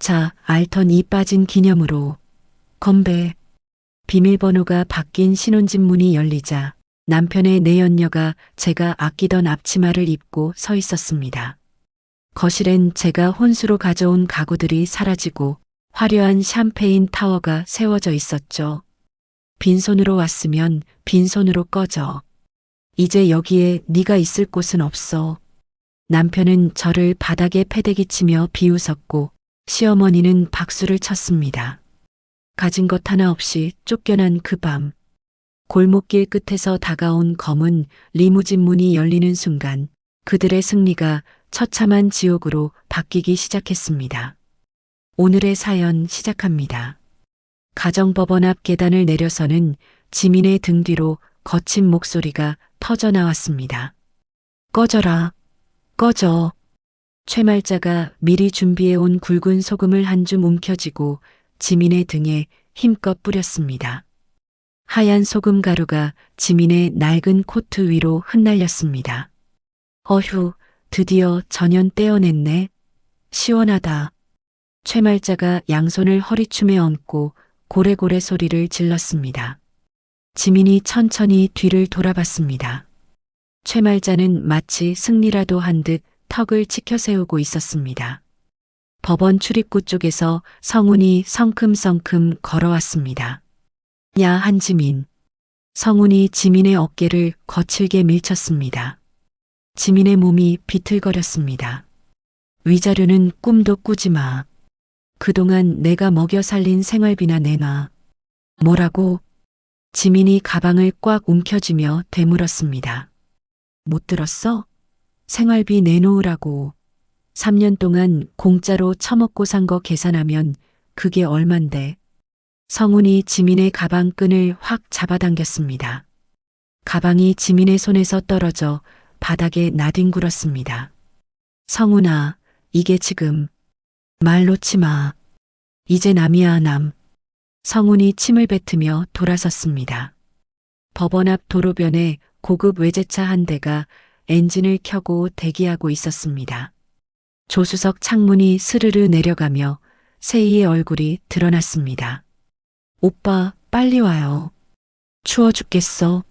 자, 알턴 이 빠진 기념으로. 건배. 비밀번호가 바뀐 신혼집 문이 열리자 남편의 내연녀가 제가 아끼던 앞치마를 입고 서 있었습니다. 거실엔 제가 혼수로 가져온 가구들이 사라지고 화려한 샴페인 타워가 세워져 있었죠. 빈손으로 왔으면 빈손으로 꺼져. 이제 여기에 네가 있을 곳은 없어. 남편은 저를 바닥에 패대기 치며 비웃었고 시어머니는 박수를 쳤습니다. 가진 것 하나 없이 쫓겨난 그 밤. 골목길 끝에서 다가온 검은 리무진 문이 열리는 순간 그들의 승리가 처참한 지옥으로 바뀌기 시작했습니다. 오늘의 사연 시작합니다. 가정법원 앞 계단을 내려서는 지민의 등 뒤로 거친 목소리가 터져 나왔습니다. 꺼져라. 꺼져. 최말자가 미리 준비해온 굵은 소금을 한 줌 움켜쥐고 지민의 등에 힘껏 뿌렸습니다. 하얀 소금 가루가 지민의 낡은 코트 위로 흩날렸습니다. 어휴, 드디어 전연 떼어냈네. 시원하다. 최말자가 양손을 허리춤에 얹고 고래고래 소리를 질렀습니다. 지민이 천천히 뒤를 돌아봤습니다. 최말자는 마치 승리라도 한 듯 턱을 치켜세우고 있었습니다. 법원 출입구 쪽에서 성훈이 성큼성큼 걸어왔습니다. 야, 한지민. 성훈이 지민의 어깨를 거칠게 밀쳤습니다. 지민의 몸이 비틀거렸습니다. 위자료는 꿈도 꾸지 마. 그동안 내가 먹여 살린 생활비나 내놔. 뭐라고? 지민이 가방을 꽉 움켜쥐며 되물었습니다. 못 들었어? 생활비 내놓으라고. 3년 동안 공짜로 처먹고 산 거 계산하면 그게 얼만데. 성훈이 지민의 가방 끈을 확 잡아당겼습니다. 가방이 지민의 손에서 떨어져 바닥에 나뒹굴었습니다. 성훈아, 이게 지금. 말 놓지 마. 이제 남이야, 남. 성훈이 침을 뱉으며 돌아섰습니다. 법원 앞 도로변에 고급 외제차 한 대가 엔진을 켜고 대기하고 있었습니다. 조수석 창문이 스르르 내려가며 세희의 얼굴이 드러났습니다. 오빠, 빨리 와요. 추워 죽겠어.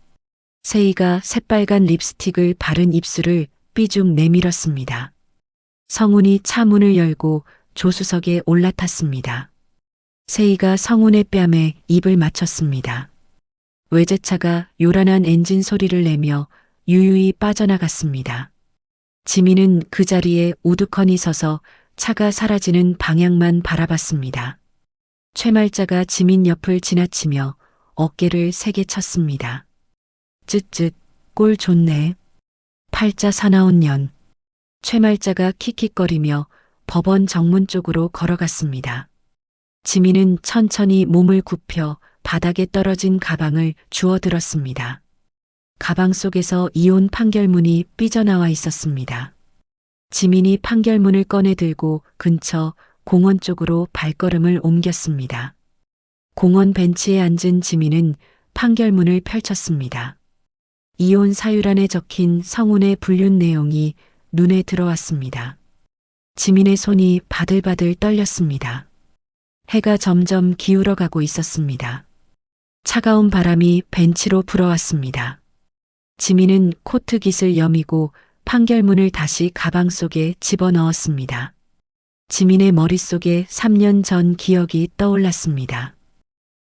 세희가 새빨간 립스틱을 바른 입술을 삐죽 내밀었습니다. 성훈이 차 문을 열고 조수석에 올라탔습니다. 세희가 성훈의 뺨에 입을 맞췄습니다. 외제차가 요란한 엔진 소리를 내며 유유히 빠져나갔습니다. 지민은 그 자리에 우두커니 서서 차가 사라지는 방향만 바라봤습니다. 최말자가 지민 옆을 지나치며 어깨를 세게 쳤습니다. 쯧쯧, 꼴 좋네. 팔자 사나운 년. 최말자가 킥킥거리며 법원 정문 쪽으로 걸어갔습니다. 지민은 천천히 몸을 굽혀 바닥에 떨어진 가방을 주워들었습니다. 가방 속에서 이혼 판결문이 삐져나와 있었습니다. 지민이 판결문을 꺼내 들고 근처 공원 쪽으로 발걸음을 옮겼습니다. 공원 벤치에 앉은 지민은 판결문을 펼쳤습니다. 이혼 사유란에 적힌 성훈의 불륜 내용이 눈에 들어왔습니다. 지민의 손이 바들바들 떨렸습니다. 해가 점점 기울어가고 있었습니다. 차가운 바람이 벤치로 불어왔습니다. 지민은 코트 깃을 여미고 판결문을 다시 가방 속에 집어넣었습니다. 지민의 머릿속에 3년 전 기억이 떠올랐습니다.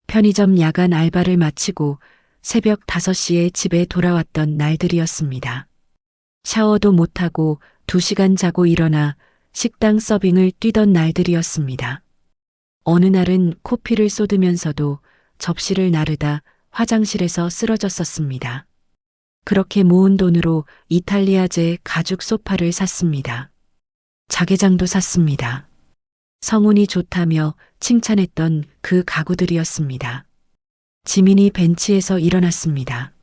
편의점 야간 알바를 마치고 새벽 5시에 집에 돌아왔던 날들이었습니다. 샤워도 못하고 2시간 자고 일어나 식당 서빙을 뛰던 날들이었습니다. 어느 날은 코피를 쏟으면서도 접시를 나르다 화장실에서 쓰러졌었습니다. 그렇게 모은 돈으로 이탈리아제 가죽 소파를 샀습니다. 자개장도 샀습니다. 성훈이 좋다며 칭찬했던 그 가구들이었습니다. 지민이 벤치에서 일어났습니다.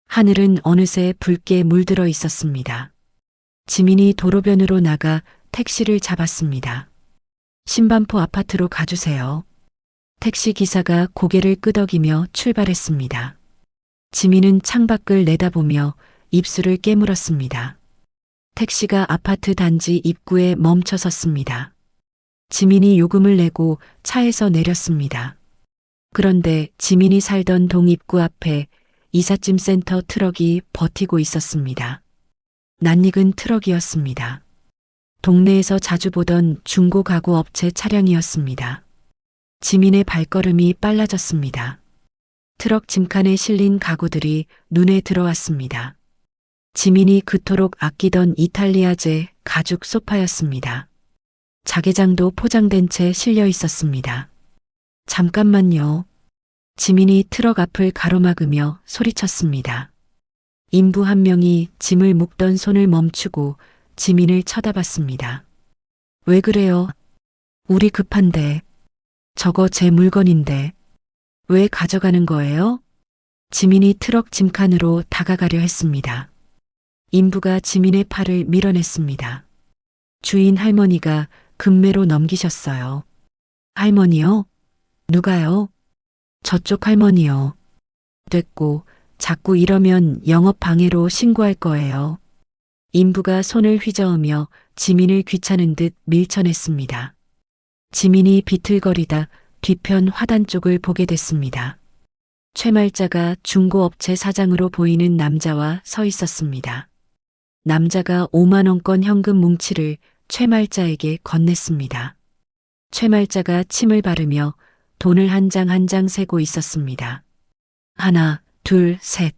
하늘은 어느새 붉게 물들어 있었습니다. 지민이 도로변으로 나가 택시를 잡았습니다. 신반포 아파트로 가주세요. 택시 기사가 고개를 끄덕이며 출발했습니다. 지민은 창밖을 내다보며 입술을 깨물었습니다. 택시가 아파트 단지 입구에 멈춰 섰습니다. 지민이 요금을 내고 차에서 내렸습니다. 그런데 지민이 살던 동 입구 앞에 이삿짐 센터 트럭이 버티고 있었습니다. 낯익은 트럭이었습니다. 동네에서 자주 보던 중고 가구 업체 차량이었습니다. 지민의 발걸음이 빨라졌습니다. 트럭 짐칸에 실린 가구들이 눈에 들어왔습니다. 지민이 그토록 아끼던 이탈리아제 가죽 소파였습니다. 자개장도 포장된 채 실려 있었습니다. 잠깐만요. 지민이 트럭 앞을 가로막으며 소리쳤습니다. 인부 한 명이 짐을 묶던 손을 멈추고 지민을 쳐다봤습니다. 왜 그래요? 우리 급한데. 저거 제 물건인데. 왜 가져가는 거예요? 지민이 트럭 짐칸으로 다가가려 했습니다. 인부가 지민의 팔을 밀어냈습니다. 주인 할머니가 금매로 넘기셨어요. 할머니요? 누가요? 저쪽 할머니요. 됐고, 자꾸 이러면 영업방해로 신고할 거예요. 인부가 손을 휘저으며 지민을 귀찮은 듯 밀쳐냈습니다. 지민이 비틀거리다 뒤편 화단 쪽을 보게 됐습니다. 최말자가 중고업체 사장으로 보이는 남자와 서 있었습니다. 남자가 5만 원권 현금 뭉치를 최말자에게 건넸습니다. 최말자가 침을 바르며 돈을 한 장 한 장 세고 있었습니다. 하나, 둘, 셋.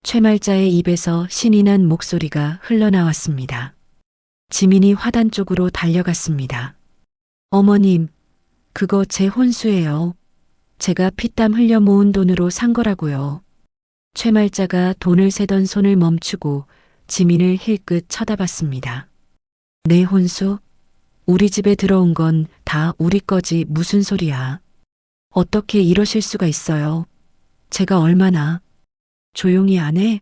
최말자의 입에서 신이 난 목소리가 흘러나왔습니다. 지민이 화단 쪽으로 달려갔습니다. 어머님, 그거 제 혼수예요. 제가 피땀 흘려 모은 돈으로 산 거라고요. 최말자가 돈을 세던 손을 멈추고 지민을 힐끗 쳐다봤습니다. 내 혼수? 우리 집에 들어온 건 다 우리 거지 무슨 소리야. 어떻게 이러실 수가 있어요. 제가 얼마나. 조용히 안 해?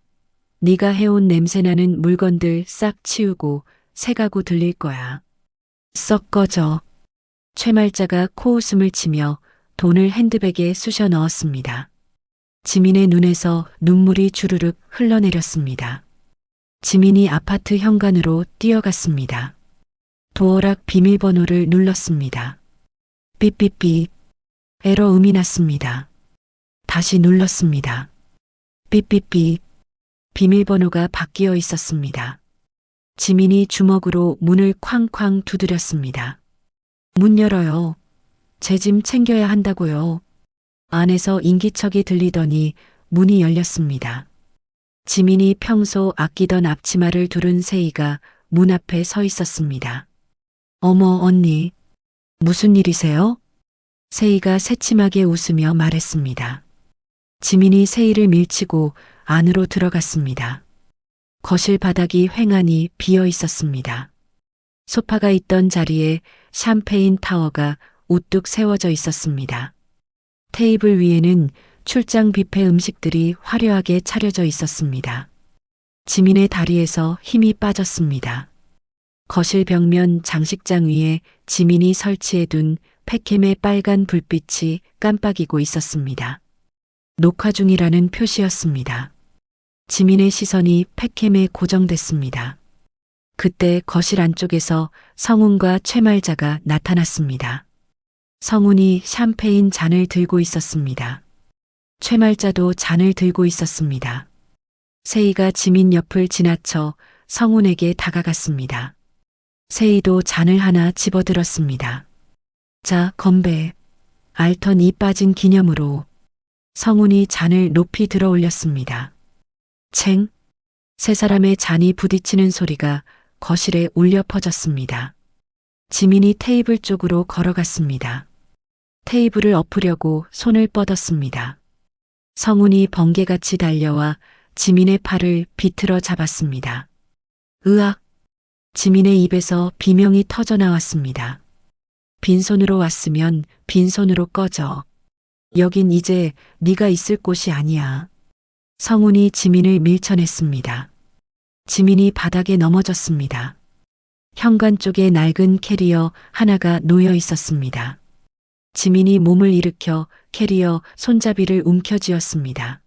네가 해온 냄새나는 물건들 싹 치우고 새 가구 들릴 거야. 썩 꺼져. 최말자가 코웃음을 치며 돈을 핸드백에 쑤셔 넣었습니다. 지민의 눈에서 눈물이 주르륵 흘러내렸습니다. 지민이 아파트 현관으로 뛰어갔습니다. 도어락 비밀번호를 눌렀습니다. 삐삐삐. 에러 음이 났습니다. 다시 눌렀습니다. 삐삐삐. 비밀번호가 바뀌어 있었습니다. 지민이 주먹으로 문을 쾅쾅 두드렸습니다. 문 열어요. 제 짐 챙겨야 한다고요. 안에서 인기척이 들리더니 문이 열렸습니다. 지민이 평소 아끼던 앞치마를 두른 세이가 문 앞에 서 있었습니다. 어머 언니, 무슨 일이세요? 세이가 새침하게 웃으며 말했습니다. 지민이 세이를 밀치고 안으로 들어갔습니다. 거실 바닥이 휑하니 비어 있었습니다. 소파가 있던 자리에 샴페인 타워가 우뚝 세워져 있었습니다. 테이블 위에는 출장 뷔페 음식들이 화려하게 차려져 있었습니다. 지민의 다리에서 힘이 빠졌습니다. 거실 벽면 장식장 위에 지민이 설치해둔 팩캠의 빨간 불빛이 깜빡이고 있었습니다. 녹화 중이라는 표시였습니다. 지민의 시선이 팩캠에 고정됐습니다. 그때 거실 안쪽에서 성훈과 최말자가 나타났습니다. 성훈이 샴페인 잔을 들고 있었습니다. 최말자도 잔을 들고 있었습니다. 세이가 지민 옆을 지나쳐 성훈에게 다가갔습니다. 세이도 잔을 하나 집어들었습니다. 자, 건배. 알턴 이 빠진 기념으로. 성훈이 잔을 높이 들어 올렸습니다. 챙. 세 사람의 잔이 부딪히는 소리가 거실에 울려 퍼졌습니다. 지민이 테이블 쪽으로 걸어갔습니다. 테이블을 엎으려고 손을 뻗었습니다. 성훈이 번개같이 달려와 지민의 팔을 비틀어 잡았습니다. 으악! 지민의 입에서 비명이 터져 나왔습니다. 빈손으로 왔으면 빈손으로 꺼져. 여긴 이제 네가 있을 곳이 아니야. 성훈이 지민을 밀쳐냈습니다. 지민이 바닥에 넘어졌습니다. 현관 쪽에 낡은 캐리어 하나가 놓여 있었습니다. 지민이 몸을 일으켜 캐리어 손잡이를 움켜쥐었습니다.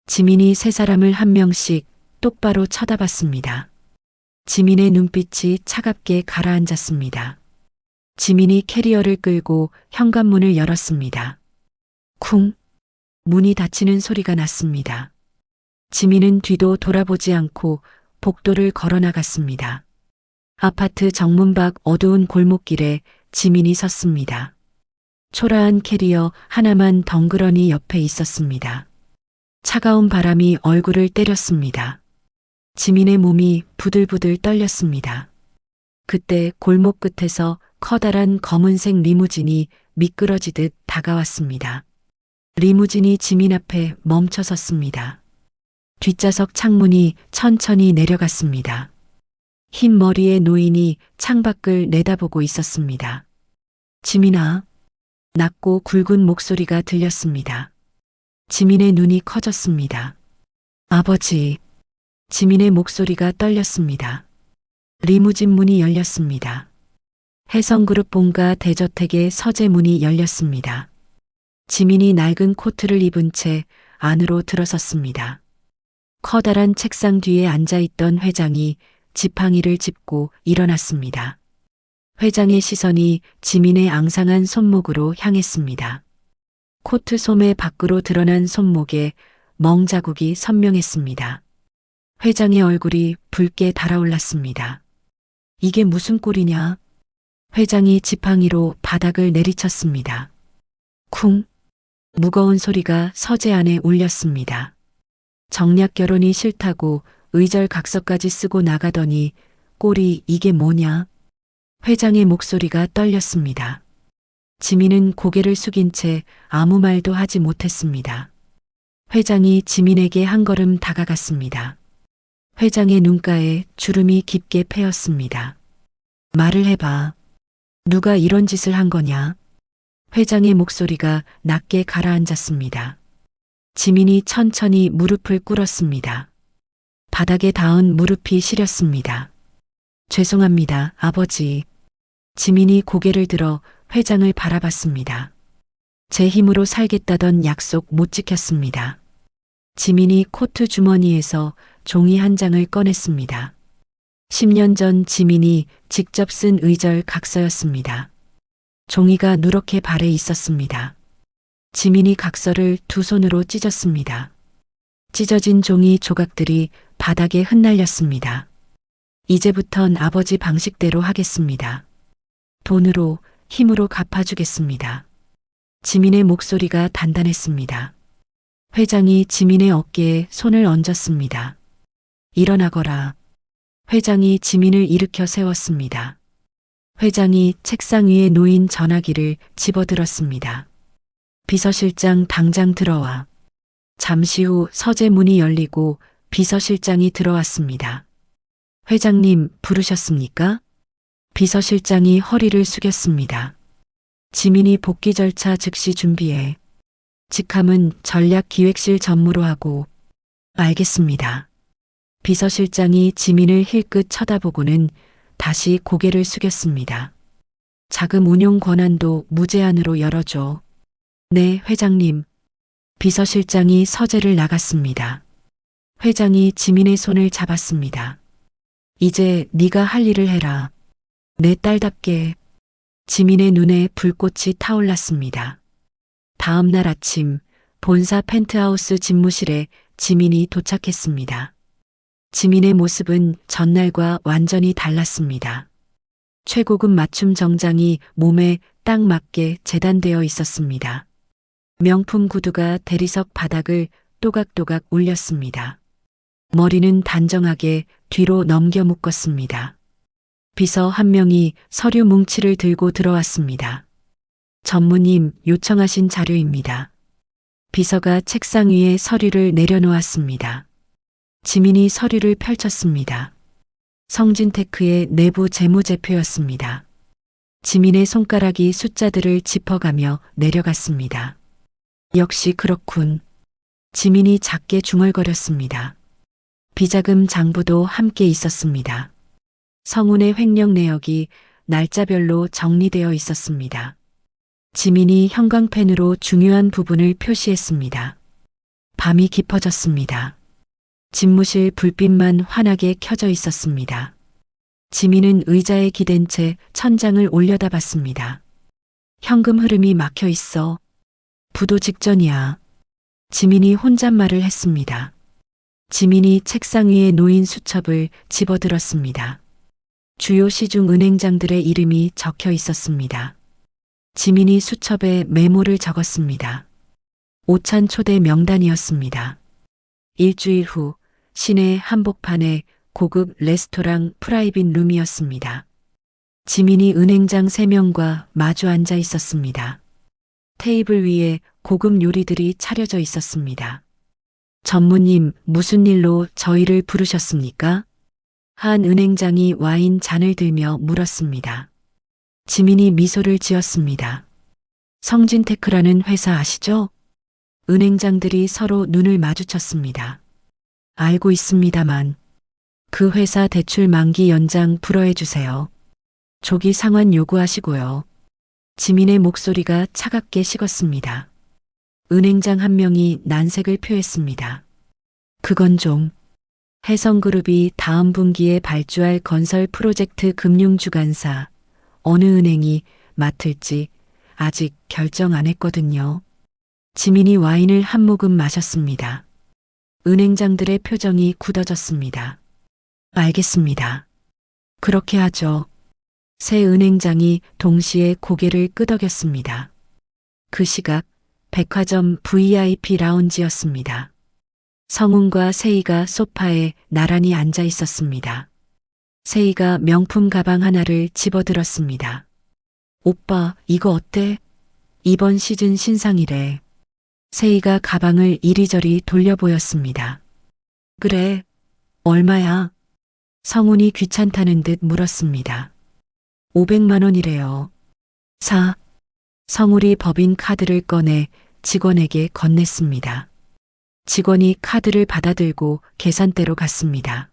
지민이 세 사람을 한 명씩 똑바로 쳐다봤습니다. 지민의 눈빛이 차갑게 가라앉았습니다. 지민이 캐리어를 끌고 현관문을 열었습니다. 쿵! 문이 닫히는 소리가 났습니다. 지민은 뒤도 돌아보지 않고 복도를 걸어 나갔습니다. 아파트 정문 밖 어두운 골목길에 지민이 섰습니다. 초라한 캐리어 하나만 덩그러니 옆에 있었습니다. 차가운 바람이 얼굴을 때렸습니다. 지민의 몸이 부들부들 떨렸습니다. 그때 골목 끝에서 커다란 검은색 리무진이 미끄러지듯 다가왔습니다. 리무진이 지민 앞에 멈춰 섰습니다. 뒷좌석 창문이 천천히 내려갔습니다. 흰 머리의 노인이 창밖을 내다보고 있었습니다. 지민아. 낮고 굵은 목소리가 들렸습니다. 지민의 눈이 커졌습니다. 아버지. 지민의 목소리가 떨렸습니다. 리무진 문이 열렸습니다. 혜성그룹 본가 대저택의 서재 문이 열렸습니다. 지민이 낡은 코트를 입은 채 안으로 들어섰습니다. 커다란 책상 뒤에 앉아있던 회장이 지팡이를 짚고 일어났습니다. 회장의 시선이 지민의 앙상한 손목으로 향했습니다. 코트 소매 밖으로 드러난 손목에 멍자국이 선명했습니다. 회장의 얼굴이 붉게 달아올랐습니다. 이게 무슨 꼴이냐? 회장이 지팡이로 바닥을 내리쳤습니다. 쿵! 무거운 소리가 서재 안에 울렸습니다. 정략 결혼이 싫다고 의절각서까지 쓰고 나가더니 꼴이 이게 뭐냐? 회장의 목소리가 떨렸습니다. 지민은 고개를 숙인 채 아무 말도 하지 못했습니다. 회장이 지민에게 한 걸음 다가갔습니다. 회장의 눈가에 주름이 깊게 패였습니다. 말을 해봐. 누가 이런 짓을 한 거냐? 회장의 목소리가 낮게 가라앉았습니다. 지민이 천천히 무릎을 꿇었습니다. 바닥에 닿은 무릎이 시렸습니다. 죄송합니다, 아버지. 지민이 고개를 들어 회장을 바라봤습니다. 제 힘으로 살겠다던 약속 못 지켰습니다. 지민이 코트 주머니에서 종이 한 장을 꺼냈습니다. 10년 전 지민이 직접 쓴 의절 각서였습니다. 종이가 누렇게 발에 있었습니다. 지민이 각서를 두 손으로 찢었습니다. 찢어진 종이 조각들이 바닥에 흩날렸습니다. 이제부턴 아버지 방식대로 하겠습니다. 돈으로, 힘으로 갚아주겠습니다. 지민의 목소리가 단단했습니다. 회장이 지민의 어깨에 손을 얹었습니다. 일어나거라. 회장이 지민을 일으켜 세웠습니다. 회장이 책상 위에 놓인 전화기를 집어들었습니다. 비서실장 당장 들어와. 잠시 후 서재 문이 열리고 비서실장이 들어왔습니다. 회장님 부르셨습니까? 비서실장이 허리를 숙였습니다. 지민이 복귀 절차 즉시 준비해. 직함은 전략기획실 전무로 하고. 알겠습니다. 비서실장이 지민을 힐끗 쳐다보고는 다시 고개를 숙였습니다. 자금 운용 권한도 무제한으로 열어줘. 네, 회장님. 비서실장이 서재를 나갔습니다. 회장이 지민의 손을 잡았습니다. 이제 네가 할 일을 해라. 내 딸답게. 지민의 눈에 불꽃이 타올랐습니다. 다음 날 아침 본사 펜트하우스 집무실에 지민이 도착했습니다. 지민의 모습은 전날과 완전히 달랐습니다. 최고급 맞춤 정장이 몸에 딱 맞게 재단되어 있었습니다. 명품 구두가 대리석 바닥을 또각또각 울렸습니다. 머리는 단정하게 뒤로 넘겨 묶었습니다. 비서 한 명이 서류 뭉치를 들고 들어왔습니다. 전무님 요청하신 자료입니다. 비서가 책상 위에 서류를 내려놓았습니다. 지민이 서류를 펼쳤습니다. 성진테크의 내부 재무제표였습니다. 지민의 손가락이 숫자들을 짚어가며 내려갔습니다. 역시 그렇군. 지민이 작게 중얼거렸습니다. 비자금 장부도 함께 있었습니다. 성운의 횡령 내역이 날짜별로 정리되어 있었습니다. 지민이 형광펜으로 중요한 부분을 표시했습니다. 밤이 깊어졌습니다. 집무실 불빛만 환하게 켜져 있었습니다. 지민은 의자에 기댄 채 천장을 올려다봤습니다. 현금 흐름이 막혀 있어. 부도 직전이야. 지민이 혼잣말을 했습니다. 지민이 책상 위에 놓인 수첩을 집어들었습니다. 주요 시중 은행장들의 이름이 적혀 있었습니다. 지민이 수첩에 메모를 적었습니다. 오찬 초대 명단이었습니다. 일주일 후 시내 한복판에 고급 레스토랑 프라이빗 룸이었습니다. 지민이 은행장 3명과 마주 앉아 있었습니다. 테이블 위에 고급 요리들이 차려져 있었습니다. 전무님, 무슨 일로 저희를 부르셨습니까? 한 은행장이 와인 잔을 들며 물었습니다. 지민이 미소를 지었습니다. 성진테크라는 회사 아시죠? 은행장들이 서로 눈을 마주쳤습니다. 알고 있습니다만 그 회사 대출 만기 연장 불어해 주세요. 조기 상환 요구하시고요. 지민의 목소리가 차갑게 식었습니다. 은행장 한 명이 난색을 표했습니다. 그건 좀. 해성그룹이 다음 분기에 발주할 건설 프로젝트 금융주관사 어느 은행이 맡을지 아직 결정 안 했거든요. 지민이 와인을 한 모금 마셨습니다. 은행장들의 표정이 굳어졌습니다. 알겠습니다. 그렇게 하죠. 세 은행장이 동시에 고개를 끄덕였습니다. 그 시각 백화점 VIP 라운지였습니다. 성훈과 세희가 소파에 나란히 앉아 있었습니다. 세희가 명품 가방 하나를 집어들었습니다. 오빠, 이거 어때? 이번 시즌 신상이래. 세희가 가방을 이리저리 돌려보였습니다. 그래, 얼마야? 성훈이 귀찮다는 듯 물었습니다. 500만 원이래요. 사. 성훈이 법인 카드를 꺼내 직원에게 건넸습니다. 직원이 카드를 받아들고 계산대로 갔습니다.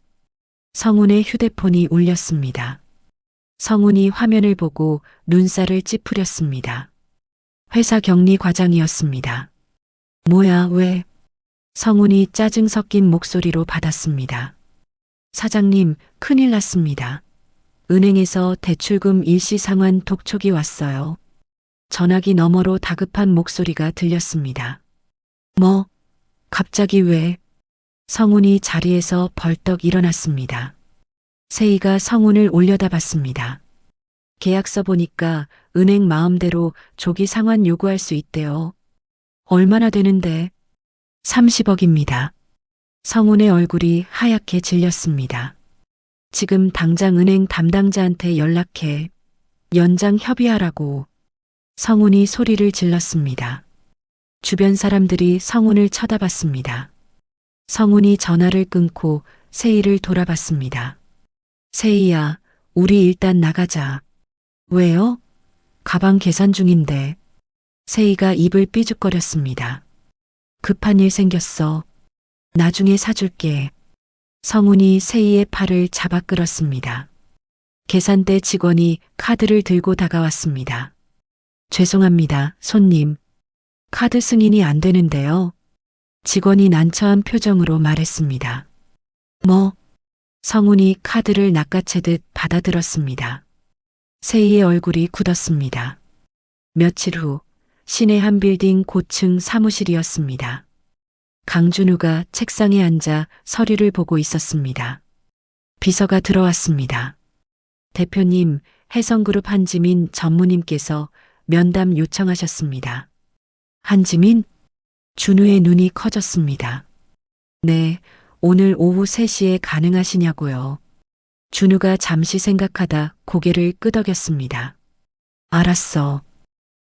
성훈의 휴대폰이 울렸습니다. 성훈이 화면을 보고 눈살을 찌푸렸습니다. 회사 격리 과장이었습니다. 뭐야, 왜? 성훈이 짜증 섞인 목소리로 받았습니다. 사장님, 큰일 났습니다. 은행에서 대출금 일시 상환 독촉이 왔어요. 전화기 너머로 다급한 목소리가 들렸습니다. 뭐? 갑자기 왜? 성훈이 자리에서 벌떡 일어났습니다. 세희가 성훈을 올려다봤습니다. 계약서 보니까 은행 마음대로 조기 상환 요구할 수 있대요. 얼마나 되는데? 30억입니다. 성훈의 얼굴이 하얗게 질렸습니다. 지금 당장 은행 담당자한테 연락해. 연장 협의하라고. 성훈이 소리를 질렀습니다. 주변 사람들이 성훈을 쳐다봤습니다. 성훈이 전화를 끊고 세희를 돌아봤습니다. 세희야, 우리 일단 나가자. 왜요? 가방 계산 중인데. 세희가 입을 삐죽거렸습니다. 급한 일 생겼어. 나중에 사줄게. 성훈이 세희의 팔을 잡아 끌었습니다. 계산대 직원이 카드를 들고 다가왔습니다. 죄송합니다, 손님. 카드 승인이 안 되는데요. 직원이 난처한 표정으로 말했습니다. 뭐? 성훈이 카드를 낚아채듯 받아들었습니다. 세희의 얼굴이 굳었습니다. 며칠 후 시내 한 빌딩 고층 사무실이었습니다. 강준우가 책상에 앉아 서류를 보고 있었습니다. 비서가 들어왔습니다. 대표님, 해성그룹 한지민 전무님께서 면담 요청하셨습니다. 한지민? 준우의 눈이 커졌습니다. 네, 오늘 오후 3시에 가능하시냐고요. 준우가 잠시 생각하다 고개를 끄덕였습니다. 알았어.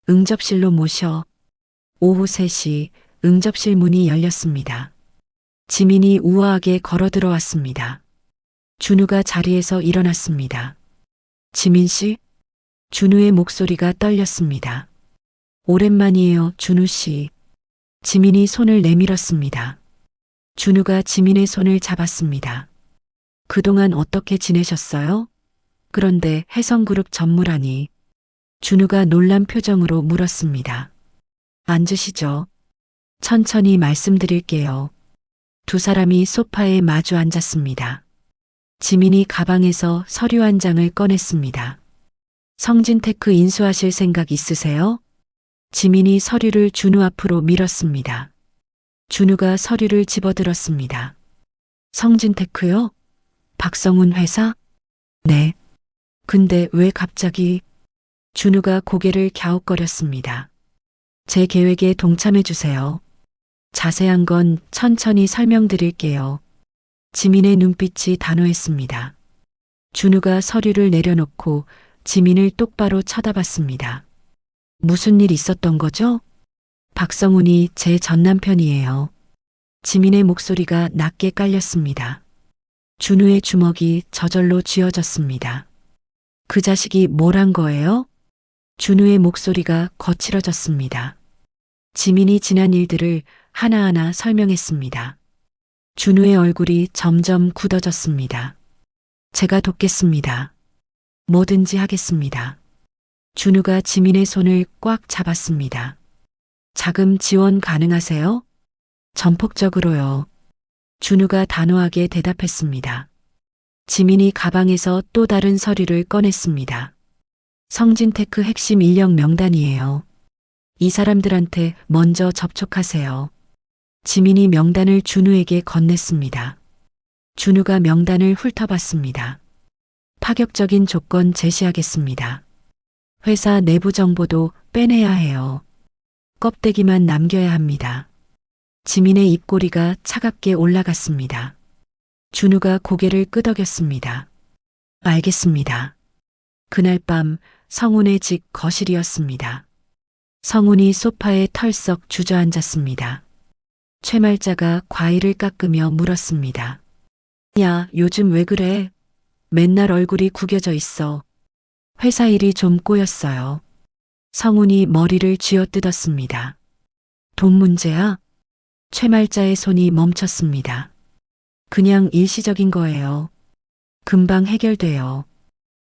응접실로 모셔. 오후 3시 응접실 문이 열렸습니다. 지민이 우아하게 걸어 들어왔습니다. 준우가 자리에서 일어났습니다. 지민 씨? 준우의 목소리가 떨렸습니다. 오랜만이에요, 준우 씨. 지민이 손을 내밀었습니다. 준우가 지민의 손을 잡았습니다. 그동안 어떻게 지내셨어요? 그런데 해성그룹 전무라니. 준우가 놀란 표정으로 물었습니다. 앉으시죠. 천천히 말씀드릴게요. 두 사람이 소파에 마주 앉았습니다. 지민이 가방에서 서류 한 장을 꺼냈습니다. 성진테크 인수하실 생각 있으세요? 지민이 서류를 준우 앞으로 밀었습니다. 준우가 서류를 집어들었습니다. 성진테크요? 박성훈 회사? 네. 근데 왜 갑자기? 준우가 고개를 갸웃거렸습니다. 제 계획에 동참해 주세요. 자세한 건 천천히 설명드릴게요. 지민의 눈빛이 단호했습니다. 준우가 서류를 내려놓고 지민을 똑바로 쳐다봤습니다. 무슨 일 있었던 거죠? 박성훈이 제 전남편이에요. 지민의 목소리가 낮게 깔렸습니다. 준우의 주먹이 저절로 쥐어졌습니다. 그 자식이 뭘 한 거예요? 준우의 목소리가 거칠어졌습니다. 지민이 지난 일들을 하나하나 설명했습니다. 준우의 얼굴이 점점 굳어졌습니다. 제가 돕겠습니다. 뭐든지 하겠습니다. 준우가 지민의 손을 꽉 잡았습니다. 자금 지원 가능하세요? 전폭적으로요. 준우가 단호하게 대답했습니다. 지민이 가방에서 또 다른 서류를 꺼냈습니다. 성진테크 핵심 인력 명단이에요. 이 사람들한테 먼저 접촉하세요. 지민이 명단을 준우에게 건넸습니다. 준우가 명단을 훑어봤습니다. 파격적인 조건 제시하겠습니다. 회사 내부 정보도 빼내야 해요. 껍데기만 남겨야 합니다. 지민의 입꼬리가 차갑게 올라갔습니다. 준우가 고개를 끄덕였습니다. 알겠습니다. 그날 밤 성훈의 집 거실이었습니다. 성훈이 소파에 털썩 주저앉았습니다. 최말자가 과일을 깎으며 물었습니다. 야, 요즘 왜 그래? 맨날 얼굴이 구겨져 있어. 회사 일이 좀 꼬였어요. 성훈이 머리를 쥐어뜯었습니다. 돈 문제야? 최말자의 손이 멈췄습니다. 그냥 일시적인 거예요. 금방 해결돼요.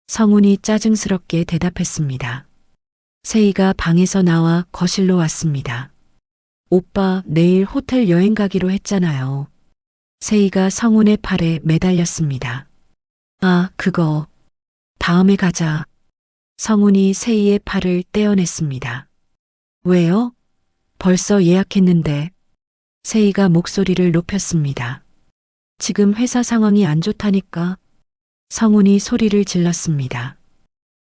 성훈이 짜증스럽게 대답했습니다. 세희가 방에서 나와 거실로 왔습니다. 오빠, 내일 호텔 여행 가기로 했잖아요. 세희가 성훈의 팔에 매달렸습니다. 아, 그거. 다음에 가자. 성훈이 세희의 팔을 떼어냈습니다. 왜요? 벌써 예약했는데. 세희가 목소리를 높였습니다. 지금 회사 상황이 안 좋다니까. 성훈이 소리를 질렀습니다.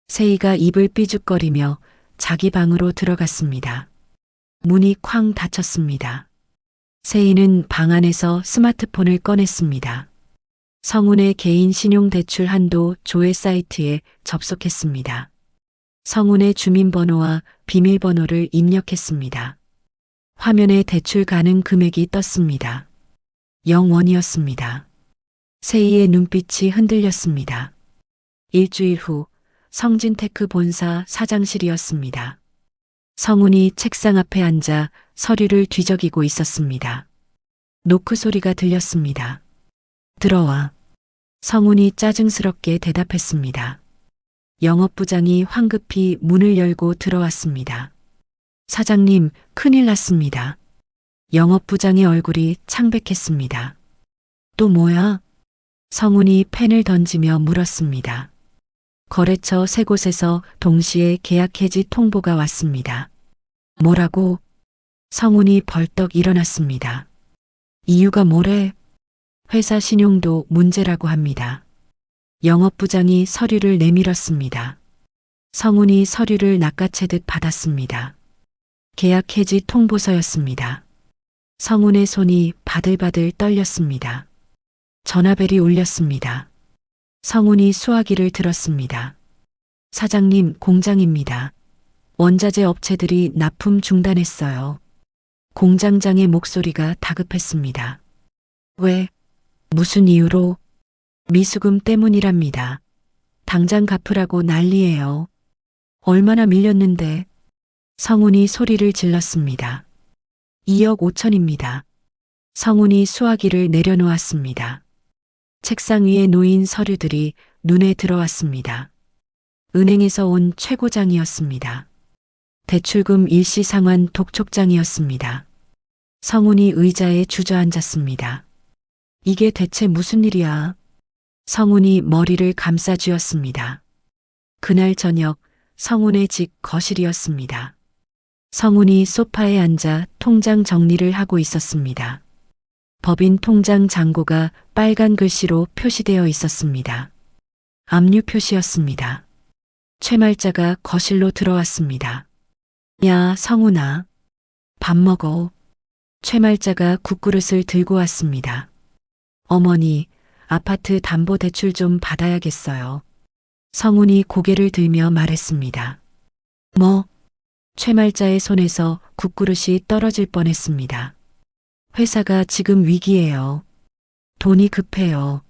세희가 입을 삐죽거리며 자기 방으로 들어갔습니다. 문이 쾅 닫혔습니다. 세희는 방 안에서 스마트폰을 꺼냈습니다. 성훈의 개인 신용대출 한도 조회 사이트에 접속했습니다. 성훈의 주민번호와 비밀번호를 입력했습니다. 화면에 대출 가능 금액이 떴습니다. 0원이었습니다. 세희의 눈빛이 흔들렸습니다. 일주일 후 성진테크 본사 사장실이었습니다. 성훈이 책상 앞에 앉아 서류를 뒤적이고 있었습니다. 노크 소리가 들렸습니다. 들어와. 성훈이 짜증스럽게 대답했습니다. 영업부장이 황급히 문을 열고 들어왔습니다. 사장님, 큰일 났습니다. 영업부장의 얼굴이 창백했습니다. 또 뭐야? 성훈이 펜을 던지며 물었습니다. 거래처 세 곳에서 동시에 계약 해지 통보가 왔습니다. 뭐라고? 성훈이 벌떡 일어났습니다. 이유가 뭐래? 회사 신용도 문제라고 합니다. 영업부장이 서류를 내밀었습니다. 성훈이 서류를 낚아채듯 받았습니다. 계약 해지 통보서였습니다. 성훈의 손이 바들바들 떨렸습니다. 전화벨이 울렸습니다. 성훈이 수화기를 들었습니다. 사장님, 공장입니다. 원자재 업체들이 납품 중단했어요. 공장장의 목소리가 다급했습니다. 왜? 무슨 이유로? 미수금 때문이랍니다. 당장 갚으라고 난리예요. 얼마나 밀렸는데? 성훈이 소리를 질렀습니다. 2억 5천입니다. 성훈이 수화기를 내려놓았습니다. 책상 위에 놓인 서류들이 눈에 들어왔습니다. 은행에서 온 최고장이었습니다. 대출금 일시상환 독촉장이었습니다. 성훈이 의자에 주저앉았습니다. 이게 대체 무슨 일이야? 성훈이 머리를 감싸 쥐었습니다. 그날 저녁 성훈의 집 거실이었습니다. 성훈이 소파에 앉아 통장 정리를 하고 있었습니다. 법인 통장 잔고가 빨간 글씨로 표시되어 있었습니다. 압류 표시였습니다. 최말자가 거실로 들어왔습니다. 야, 성훈아. 밥 먹어. 최말자가 국그릇을 들고 왔습니다. 어머니, 아파트 담보대출 좀 받아야겠어요. 성훈이 고개를 들며 말했습니다. 뭐? 최말자의 손에서 국그릇이 떨어질 뻔했습니다. 회사가 지금 위기예요. 돈이 급해요.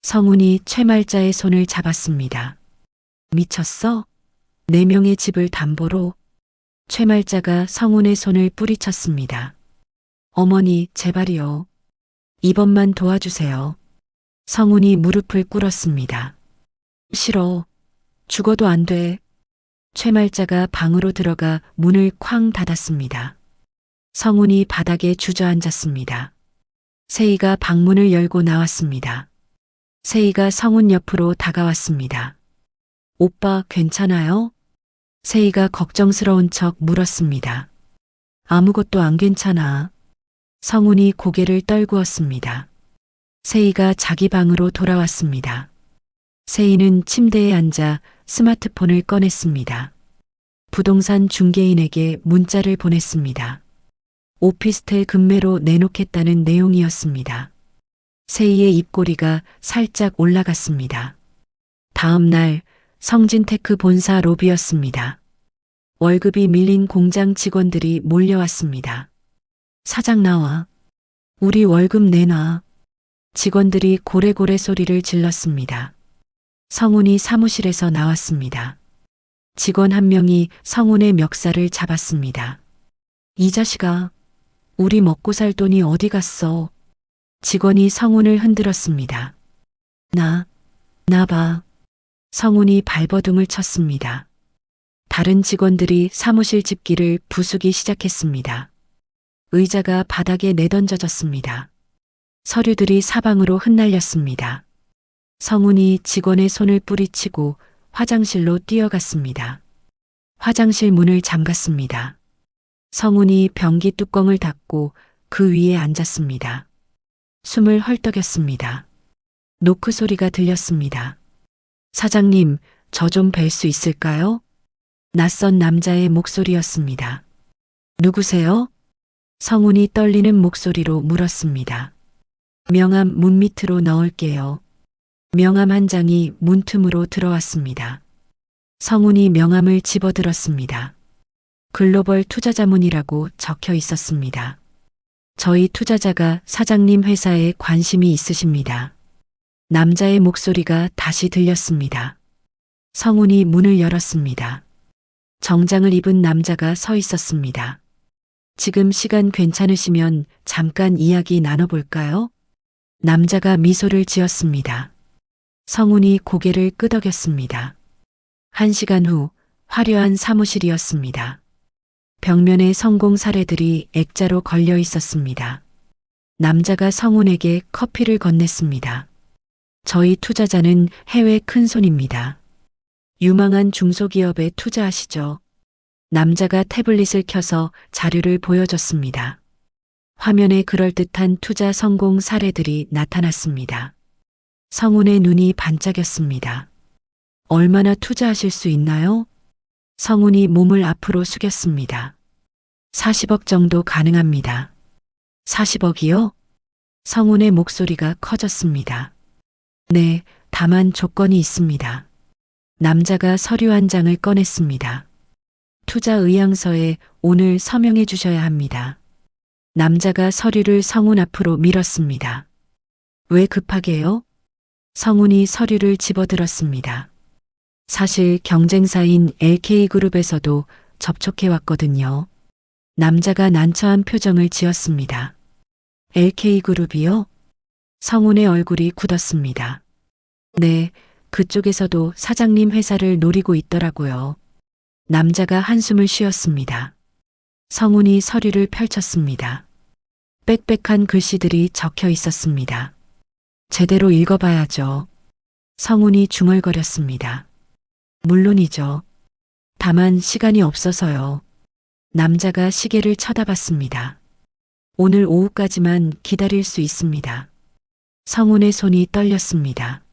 성훈이 최말자의 손을 잡았습니다. 미쳤어? 4명의 집을 담보로? 최말자가 성훈의 손을 뿌리쳤습니다. 어머니, 제발이요. 이번만 도와주세요. 성훈이 무릎을 꿇었습니다. 싫어. 죽어도 안 돼. 최말자가 방으로 들어가 문을 쾅 닫았습니다. 성훈이 바닥에 주저앉았습니다. 세희가 방문을 열고 나왔습니다. 세희가 성훈 옆으로 다가왔습니다. 오빠 괜찮아요? 세희가 걱정스러운 척 물었습니다. 아무것도 안 괜찮아. 성훈이 고개를 떨구었습니다. 세희가 자기 방으로 돌아왔습니다. 세희는 침대에 앉아 스마트폰을 꺼냈습니다. 부동산 중개인에게 문자를 보냈습니다. 오피스텔 급매로 내놓겠다는 내용이었습니다. 세희의 입꼬리가 살짝 올라갔습니다. 다음 날 성진테크 본사 로비였습니다. 월급이 밀린 공장 직원들이 몰려왔습니다. 사장 나와. 우리 월급 내놔. 직원들이 고래고래 소리를 질렀습니다. 성훈이 사무실에서 나왔습니다. 직원 한 명이 성훈의 멱살을 잡았습니다. 이 자식아, 우리 먹고 살 돈이 어디 갔어? 직원이 성훈을 흔들었습니다. 나 봐. 성훈이 발버둥을 쳤습니다. 다른 직원들이 사무실 집기를 부수기 시작했습니다. 의자가 바닥에 내던져졌습니다. 서류들이 사방으로 흩날렸습니다. 성훈이 직원의 손을 뿌리치고 화장실로 뛰어갔습니다. 화장실 문을 잠갔습니다. 성훈이 변기 뚜껑을 닫고 그 위에 앉았습니다. 숨을 헐떡였습니다. 노크 소리가 들렸습니다. 사장님, 저 좀 뵐 수 있을까요? 낯선 남자의 목소리였습니다. 누구세요? 성훈이 떨리는 목소리로 물었습니다. 명함 문 밑으로 넣을게요. 명함 한 장이 문틈으로 들어왔습니다. 성훈이 명함을 집어들었습니다. 글로벌 투자자문이라고 적혀 있었습니다. 저희 투자자가 사장님 회사에 관심이 있으십니다. 남자의 목소리가 다시 들렸습니다. 성훈이 문을 열었습니다. 정장을 입은 남자가 서 있었습니다. 지금 시간 괜찮으시면 잠깐 이야기 나눠볼까요? 남자가 미소를 지었습니다. 성훈이 고개를 끄덕였습니다. 1시간 후 화려한 사무실이었습니다. 벽면에 성공 사례들이 액자로 걸려 있었습니다. 남자가 성훈에게 커피를 건넸습니다. 저희 투자자는 해외 큰손입니다. 유망한 중소기업에 투자하시죠. 남자가 태블릿을 켜서 자료를 보여줬습니다. 화면에 그럴듯한 투자 성공 사례들이 나타났습니다. 성훈의 눈이 반짝였습니다. 얼마나 투자하실 수 있나요? 성훈이 몸을 앞으로 숙였습니다. 40억 정도 가능합니다. 40억이요? 성훈의 목소리가 커졌습니다. 네, 다만 조건이 있습니다. 남자가 서류 한 장을 꺼냈습니다. 투자 의향서에 오늘 서명해 주셔야 합니다. 남자가 서류를 성훈 앞으로 밀었습니다. 왜 급하게요? 성훈이 서류를 집어들었습니다. 사실 경쟁사인 LK그룹에서도 접촉해 왔거든요. 남자가 난처한 표정을 지었습니다. LK그룹이요? 성훈의 얼굴이 굳었습니다. 네, 그쪽에서도 사장님 회사를 노리고 있더라고요. 남자가 한숨을 쉬었습니다. 성훈이 서류를 펼쳤습니다. 빽빽한 글씨들이 적혀 있었습니다. 제대로 읽어봐야죠. 성훈이 중얼거렸습니다. 물론이죠. 다만 시간이 없어서요. 남자가 시계를 쳐다봤습니다. 오늘 오후까지만 기다릴 수 있습니다. 성훈의 손이 떨렸습니다.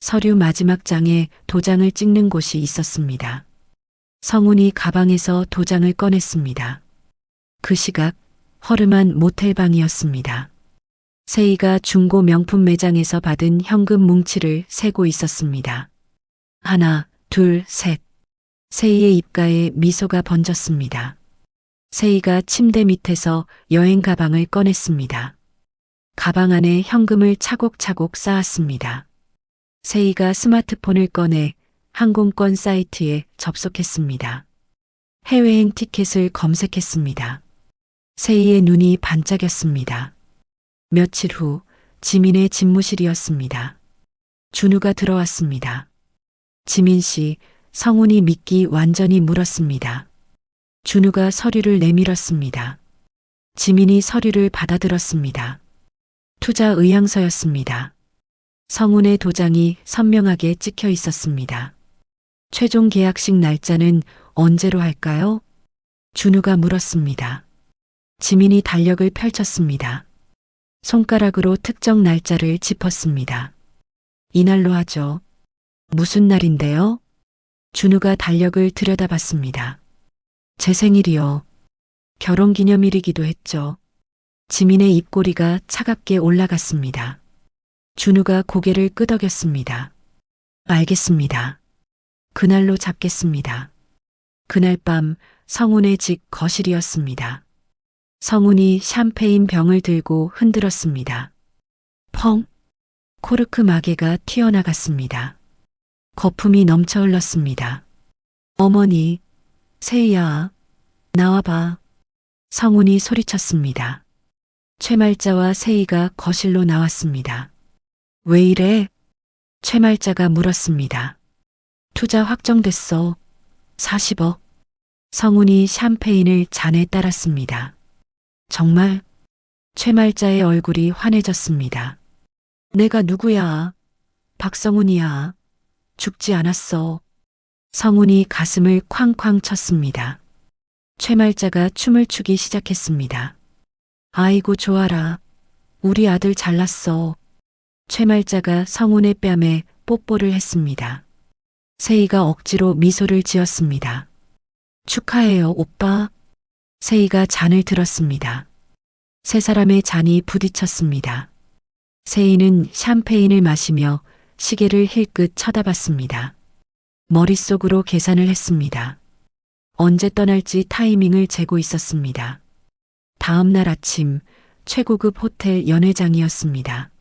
서류 마지막 장에 도장을 찍는 곳이 있었습니다. 성훈이 가방에서 도장을 꺼냈습니다. 그 시각 허름한 모텔방이었습니다. 세희가 중고 명품 매장에서 받은 현금 뭉치를 세고 있었습니다. 하나, 둘, 셋. 세희의 입가에 미소가 번졌습니다. 세희가 침대 밑에서 여행 가방을 꺼냈습니다. 가방 안에 현금을 차곡차곡 쌓았습니다. 세희가 스마트폰을 꺼내 항공권 사이트에 접속했습니다. 해외행 티켓을 검색했습니다. 세희의 눈이 반짝였습니다. 며칠 후 지민의 집무실이었습니다. 준우가 들어왔습니다. 지민 씨, 성훈이 믿기 완전히 물었습니다. 준우가 서류를 내밀었습니다. 지민이 서류를 받아들었습니다. 투자 의향서였습니다. 성훈의 도장이 선명하게 찍혀 있었습니다. 최종 계약식 날짜는 언제로 할까요? 준우가 물었습니다. 지민이 달력을 펼쳤습니다. 손가락으로 특정 날짜를 짚었습니다. 이날로 하죠. 무슨 날인데요? 준우가 달력을 들여다봤습니다. 제 생일이요. 결혼기념일이기도 했죠. 지민의 입꼬리가 차갑게 올라갔습니다. 준우가 고개를 끄덕였습니다. 알겠습니다. 그날로 잡겠습니다. 그날 밤 성훈의 집 거실이었습니다. 성훈이 샴페인 병을 들고 흔들었습니다. 펑! 코르크 마개가 튀어나갔습니다. 거품이 넘쳐 흘렀습니다. 어머니, 세희야, 나와봐. 성훈이 소리쳤습니다. 최말자와 세희가 거실로 나왔습니다. 왜 이래? 최말자가 물었습니다. 투자 확정됐어. 40억. 성훈이 샴페인을 잔에 따랐습니다. 정말? 최말자의 얼굴이 환해졌습니다. 내가 누구야? 박성훈이야. 죽지 않았어. 성훈이 가슴을 쾅쾅 쳤습니다. 최말자가 춤을 추기 시작했습니다. 아이고 좋아라. 우리 아들 잘났어. 최말자가 성훈의 뺨에 뽀뽀를 했습니다. 세희가 억지로 미소를 지었습니다. 축하해요, 오빠. 세희가 잔을 들었습니다. 세 사람의 잔이 부딪혔습니다. 세희는 샴페인을 마시며 시계를 힐끗 쳐다봤습니다. 머릿속으로 계산을 했습니다. 언제 떠날지 타이밍을 재고 있었습니다. 다음 날 아침 최고급 호텔 연회장이었습니다.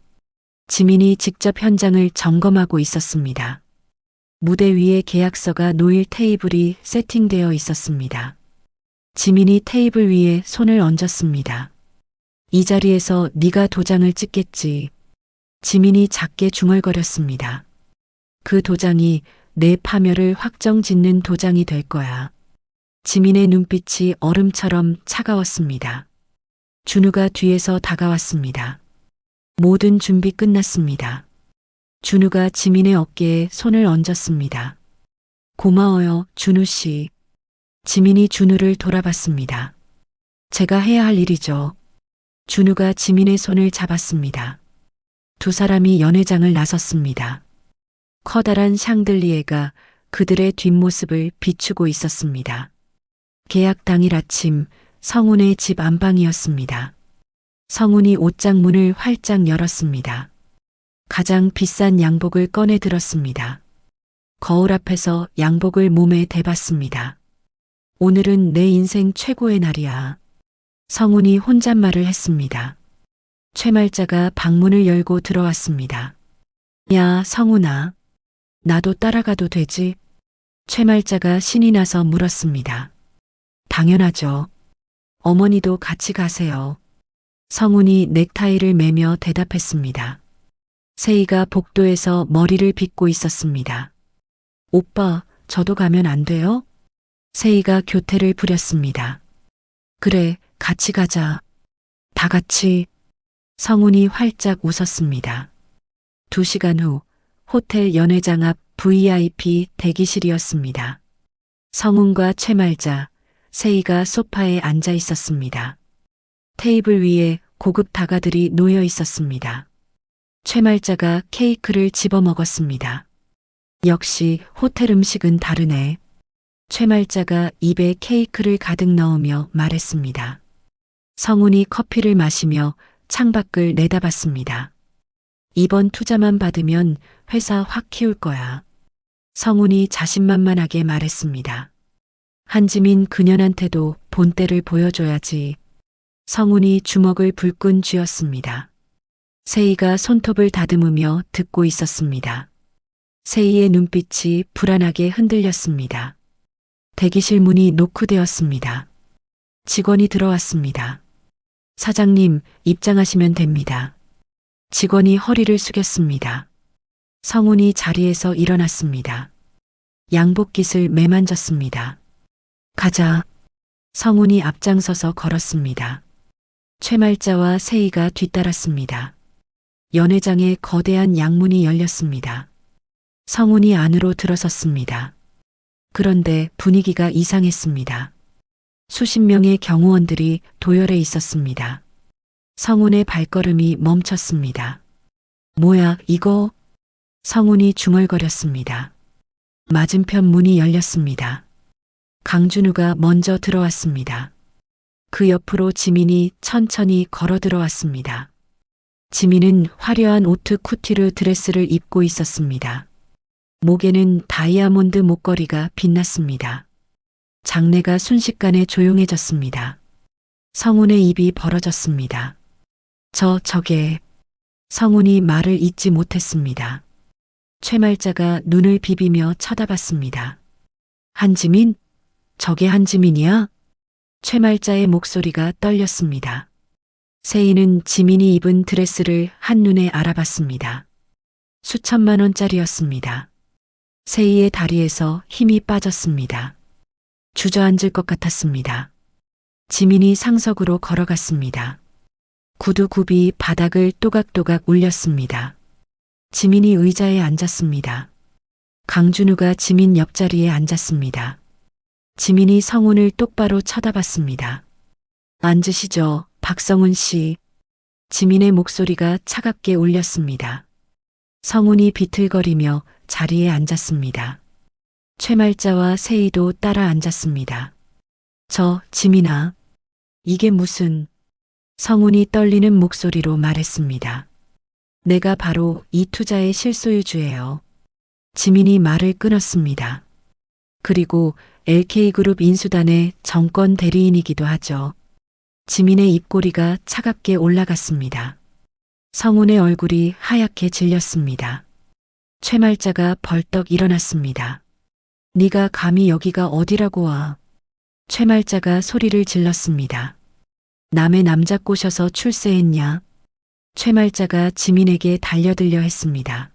지민이 직접 현장을 점검하고 있었습니다. 무대 위에 계약서가 놓일 테이블이 세팅되어 있었습니다. 지민이 테이블 위에 손을 얹었습니다. 이 자리에서 네가 도장을 찍겠지. 지민이 작게 중얼거렸습니다. 그 도장이 내 파멸을 확정짓는 도장이 될 거야. 지민의 눈빛이 얼음처럼 차가웠습니다. 준우가 뒤에서 다가왔습니다. 모든 준비 끝났습니다. 준우가 지민의 어깨에 손을 얹었습니다. 고마워요, 준우 씨. 지민이 준우를 돌아봤습니다. 제가 해야 할 일이죠. 준우가 지민의 손을 잡았습니다. 두 사람이 연회장을 나섰습니다. 커다란 샹들리에가 그들의 뒷모습을 비추고 있었습니다. 계약 당일 아침 성훈의 집 안방이었습니다. 성훈이 옷장 문을 활짝 열었습니다. 가장 비싼 양복을 꺼내 들었습니다. 거울 앞에서 양복을 몸에 대봤습니다. 오늘은 내 인생 최고의 날이야. 성훈이 혼잣말을 했습니다. 최말자가 방문을 열고 들어왔습니다. 야, 성훈아. 나도 따라가도 되지? 최말자가 신이 나서 물었습니다. 당연하죠. 어머니도 같이 가세요. 성훈이 넥타이를 매며 대답했습니다. 세희가 복도에서 머리를 빗고 있었습니다. 오빠, 저도 가면 안 돼요? 세희가 교태를 부렸습니다. 그래, 같이 가자. 다 같이. 성훈이 활짝 웃었습니다. 2시간 후 호텔 연회장 앞 VIP 대기실이었습니다. 성훈과 최말자, 세희가 소파에 앉아 있었습니다. 테이블 위에 고급 다가들이 놓여 있었습니다. 최말자가 케이크를 집어 먹었습니다. 역시 호텔 음식은 다르네. 최말자가 입에 케이크를 가득 넣으며 말했습니다. 성훈이 커피를 마시며 창밖을 내다봤습니다. 이번 투자만 받으면 회사 확 키울 거야. 성훈이 자신만만하게 말했습니다. 한지민 그년한테도 본때를 보여줘야지. 성훈이 주먹을 불끈 쥐었습니다. 세희가 손톱을 다듬으며 듣고 있었습니다. 세희의 눈빛이 불안하게 흔들렸습니다. 대기실 문이 노크되었습니다. 직원이 들어왔습니다. 사장님, 입장하시면 됩니다. 직원이 허리를 숙였습니다. 성훈이 자리에서 일어났습니다. 양복깃을 매만졌습니다. 가자. 성훈이 앞장서서 걸었습니다. 최말자와 세희가 뒤따랐습니다. 연회장에 거대한 양문이 열렸습니다. 성훈이 안으로 들어섰습니다. 그런데 분위기가 이상했습니다. 수십 명의 경호원들이 도열해 있었습니다. 성훈의 발걸음이 멈췄습니다. 뭐야, 이거? 성훈이 중얼거렸습니다. 맞은편 문이 열렸습니다. 강준우가 먼저 들어왔습니다. 그 옆으로 지민이 천천히 걸어 들어왔습니다. 지민은 화려한 오트 쿠티르 드레스를 입고 있었습니다. 목에는 다이아몬드 목걸이가 빛났습니다. 장내가 순식간에 조용해졌습니다. 성훈의 입이 벌어졌습니다. 저게. 성훈이 말을 잇지 못했습니다. 최말자가 눈을 비비며 쳐다봤습니다. 한지민? 저게 한지민이야? 최말자의 목소리가 떨렸습니다. 세희는 지민이 입은 드레스를 한눈에 알아봤습니다. 수천만 원짜리였습니다. 세희의 다리에서 힘이 빠졌습니다. 주저앉을 것 같았습니다. 지민이 상석으로 걸어갔습니다. 구두 굽이 바닥을 또각또각 울렸습니다. 지민이 의자에 앉았습니다. 강준우가 지민 옆자리에 앉았습니다. 지민이 성훈을 똑바로 쳐다봤습니다. 앉으시죠, 박성훈 씨. 지민의 목소리가 차갑게 울렸습니다. 성훈이 비틀거리며 자리에 앉았습니다. 최말자와 세희도 따라 앉았습니다. 지민아. 이게 무슨... 성훈이 떨리는 목소리로 말했습니다. 내가 바로 이 투자의 실소유주예요. 지민이 말을 끊었습니다. 그리고 LK그룹 인수단의 정권 대리인이기도 하죠. 지민의 입꼬리가 차갑게 올라갔습니다. 성훈의 얼굴이 하얗게 질렸습니다. 최말자가 벌떡 일어났습니다. 네가 감히 여기가 어디라고 와. 최말자가 소리를 질렀습니다. 남의 남자 꼬셔서 출세했냐? 최말자가 지민에게 달려들려 했습니다.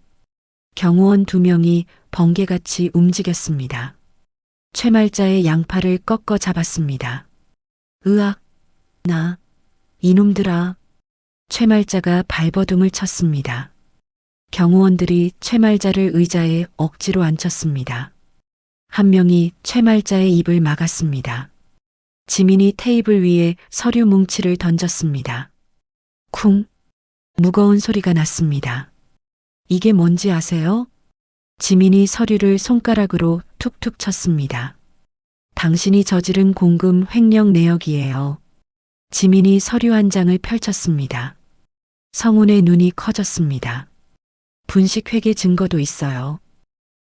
경호원 2명이 번개같이 움직였습니다. 최말자의 양팔을 꺾어 잡았습니다. 으악, 이놈들아. 최말자가 발버둥을 쳤습니다. 경호원들이 최말자를 의자에 억지로 앉혔습니다. 한 명이 최말자의 입을 막았습니다. 지민이 테이블 위에 서류 뭉치를 던졌습니다. 쿵! 무거운 소리가 났습니다. 이게 뭔지 아세요? 지민이 서류를 손가락으로 툭툭 쳤습니다. 당신이 저지른 공금 횡령 내역이에요. 지민이 서류 한 장을 펼쳤습니다. 성훈의 눈이 커졌습니다. 분식회계 증거도 있어요.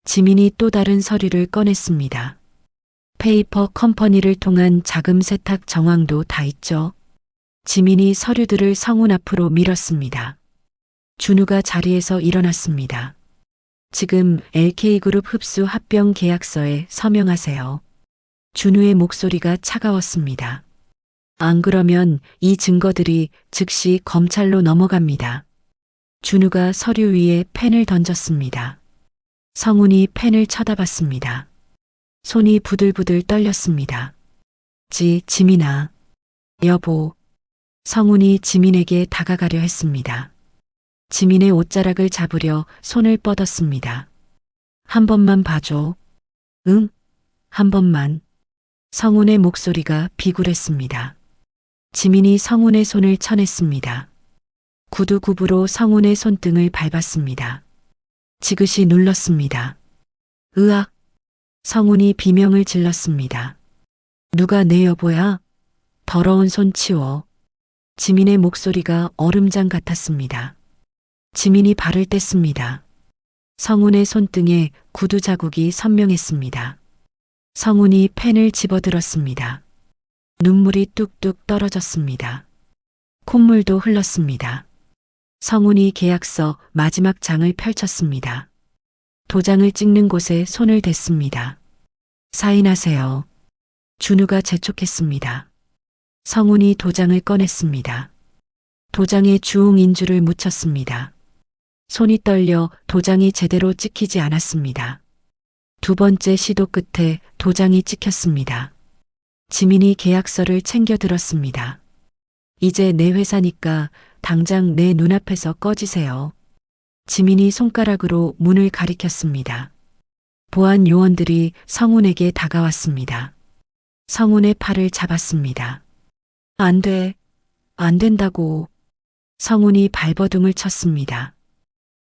지민이 또 다른 서류를 꺼냈습니다. 페이퍼 컴퍼니를 통한 자금 세탁 정황도 다 있죠. 지민이 서류들을 성훈 앞으로 밀었습니다. 준우가 자리에서 일어났습니다. 지금 LK그룹 흡수 합병 계약서에 서명하세요. 준우의 목소리가 차가웠습니다. 안 그러면 이 증거들이 즉시 검찰로 넘어갑니다. 준우가 서류 위에 펜을 던졌습니다. 성훈이 펜을 쳐다봤습니다. 손이 부들부들 떨렸습니다. 지민아. 여보. 성훈이 지민에게 다가가려 했습니다. 지민의 옷자락을 잡으려 손을 뻗었습니다. 한 번만 봐줘. 응, 한 번만. 성훈의 목소리가 비굴했습니다. 지민이 성훈의 손을 쳐냈습니다. 구두 굽으로 성훈의 손등을 밟았습니다. 지그시 눌렀습니다. 으악! 성훈이 비명을 질렀습니다. 누가 내 여보야? 더러운 손 치워. 지민의 목소리가 얼음장 같았습니다. 지민이 발을 뗐습니다. 성훈의 손등에 구두 자국이 선명했습니다. 성훈이 펜을 집어들었습니다. 눈물이 뚝뚝 떨어졌습니다. 콧물도 흘렀습니다. 성훈이 계약서 마지막 장을 펼쳤습니다. 도장을 찍는 곳에 손을 댔습니다. 사인하세요. 준우가 재촉했습니다. 성훈이 도장을 꺼냈습니다. 도장에 주홍인주를 묻혔습니다. 손이 떨려 도장이 제대로 찍히지 않았습니다. 두 번째 시도 끝에 도장이 찍혔습니다. 지민이 계약서를 챙겨 들었습니다. 이제 내 회사니까 당장 내 눈앞에서 꺼지세요. 지민이 손가락으로 문을 가리켰습니다. 보안 요원들이 성훈에게 다가왔습니다. 성훈의 팔을 잡았습니다. 안 돼. 안 된다고. 성훈이 발버둥을 쳤습니다.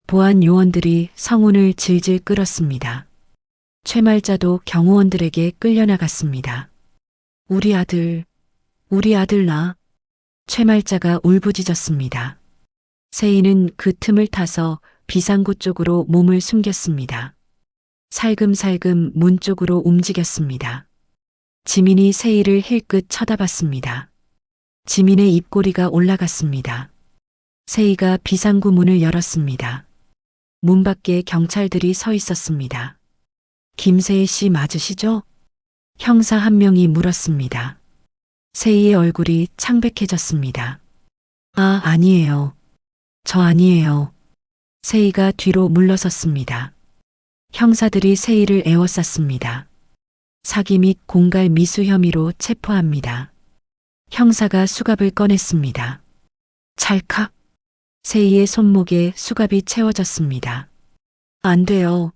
보안 요원들이 성훈을 질질 끌었습니다. 최말자도 경호원들에게 끌려나갔습니다. 우리 아들 나. 최말자가 울부짖었습니다. 세인은 그 틈을 타서 비상구 쪽으로 몸을 숨겼습니다. 살금살금 문 쪽으로 움직였습니다. 지민이 세이를 힐끗 쳐다봤습니다. 지민의 입꼬리가 올라갔습니다. 세이가 비상구 문을 열었습니다. 문 밖에 경찰들이 서 있었습니다. 김세희 씨 맞으시죠? 형사 한 명이 물었습니다. 세이의 얼굴이 창백해졌습니다. 아, 아니에요. 저 아니에요. 세이가 뒤로 물러섰습니다. 형사들이 세이를 에워쌌습니다. 사기 및 공갈 미수 혐의로 체포합니다. 형사가 수갑을 꺼냈습니다. 찰칵. 세이의 손목에 수갑이 채워졌습니다. 안 돼요.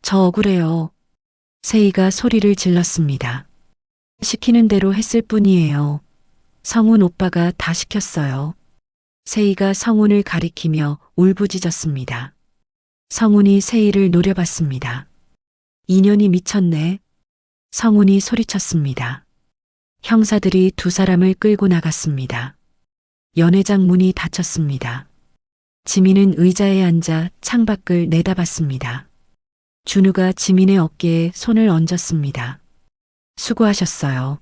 저 억울해요. 세이가 소리를 질렀습니다. 시키는 대로 했을 뿐이에요. 성훈 오빠가 다 시켰어요. 세이가 성훈을 가리키며 울부짖었습니다. 성훈이 세이를 노려봤습니다. 인연이 미쳤네. 성훈이 소리쳤습니다. 형사들이 두 사람을 끌고 나갔습니다. 연회장 문이 닫혔습니다. 지민은 의자에 앉아 창밖을 내다봤습니다. 준우가 지민의 어깨에 손을 얹었습니다. 수고하셨어요.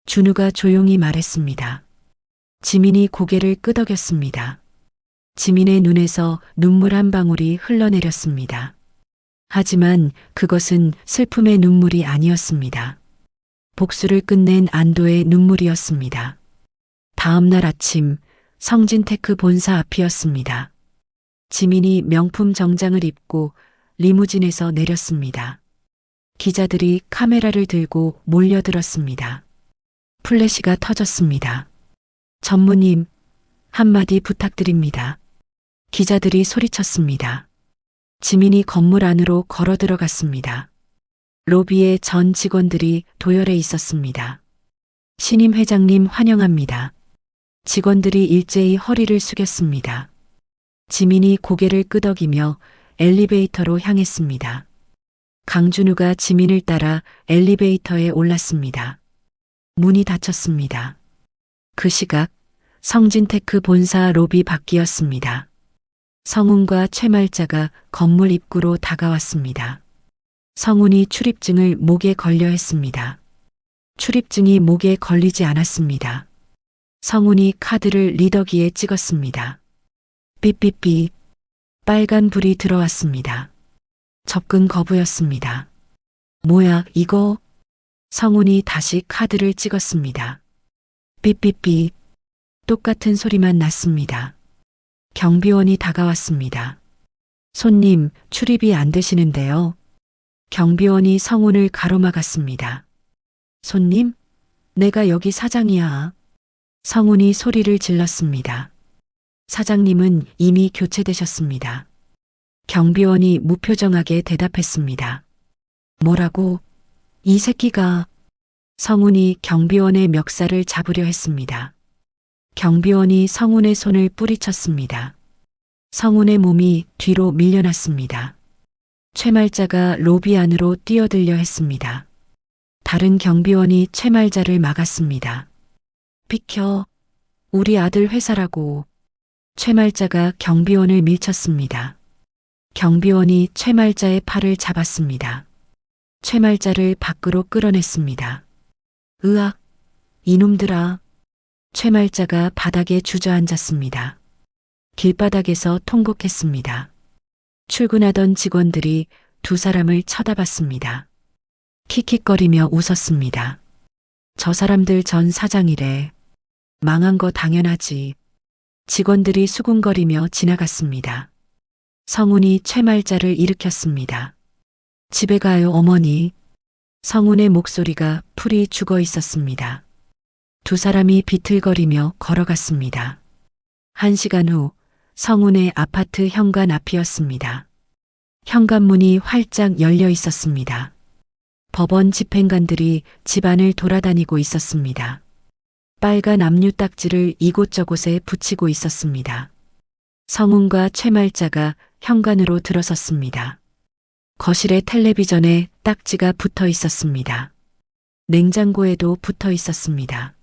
준우가 조용히 말했습니다. 지민이 고개를 끄덕였습니다. 지민의 눈에서 눈물 한 방울이 흘러내렸습니다. 하지만 그것은 슬픔의 눈물이 아니었습니다. 복수를 끝낸 안도의 눈물이었습니다. 다음 날 아침 성진테크 본사 앞이었습니다. 지민이 명품 정장을 입고 리무진에서 내렸습니다. 기자들이 카메라를 들고 몰려들었습니다. 플래시가 터졌습니다. 전무님, 한마디 부탁드립니다. 기자들이 소리쳤습니다. 지민이 건물 안으로 걸어 들어갔습니다. 로비에 전 직원들이 도열해 있었습니다. 신임 회장님 환영합니다. 직원들이 일제히 허리를 숙였습니다. 지민이 고개를 끄덕이며 엘리베이터로 향했습니다. 강준우가 지민을 따라 엘리베이터에 올랐습니다. 문이 닫혔습니다. 그 시각 성진테크 본사 로비 밖이었습니다. 성훈과 최말자가 건물 입구로 다가왔습니다. 성훈이 출입증을 목에 걸려 했습니다. 출입증이 목에 걸리지 않았습니다. 성훈이 카드를 리더기에 찍었습니다. 삐삐삐. 빨간 불이 들어왔습니다. 접근 거부였습니다. 뭐야, 이거? 성훈이 다시 카드를 찍었습니다. 삐삐삐. 똑같은 소리만 났습니다. 경비원이 다가왔습니다. 손님, 출입이 안 되시는데요. 경비원이 성훈을 가로막았습니다. 손님? 내가 여기 사장이야. 성훈이 소리를 질렀습니다. 사장님은 이미 교체되셨습니다. 경비원이 무표정하게 대답했습니다. 뭐라고? 이 새끼가. 성훈이 경비원의 멱살을 잡으려 했습니다. 경비원이 성훈의 손을 뿌리쳤습니다. 성훈의 몸이 뒤로 밀려났습니다. 최말자가 로비 안으로 뛰어들려 했습니다. 다른 경비원이 최말자를 막았습니다. 비켜. 우리 아들 회사라고. 최말자가 경비원을 밀쳤습니다. 경비원이 최말자의 팔을 잡았습니다. 최말자를 밖으로 끌어냈습니다. 으악! 이놈들아! 최말자가 바닥에 주저앉았습니다. 길바닥에서 통곡했습니다. 출근하던 직원들이 두 사람을 쳐다봤습니다. 킥킥거리며 웃었습니다. 저 사람들 전 사장이래. 망한 거 당연하지. 직원들이 수군거리며 지나갔습니다. 성훈이 최말자를 일으켰습니다. 집에 가요, 어머니. 성훈의 목소리가 풀이 죽어 있었습니다. 두 사람이 비틀거리며 걸어갔습니다. 1시간 후 성훈의 아파트 현관 앞이었습니다. 현관문이 활짝 열려 있었습니다. 법원 집행관들이 집안을 돌아다니고 있었습니다. 빨간 압류 딱지를 이곳저곳에 붙이고 있었습니다. 성훈과 최말자가 현관으로 들어섰습니다. 거실의 텔레비전에 딱지가 붙어 있었습니다. 냉장고에도 붙어 있었습니다.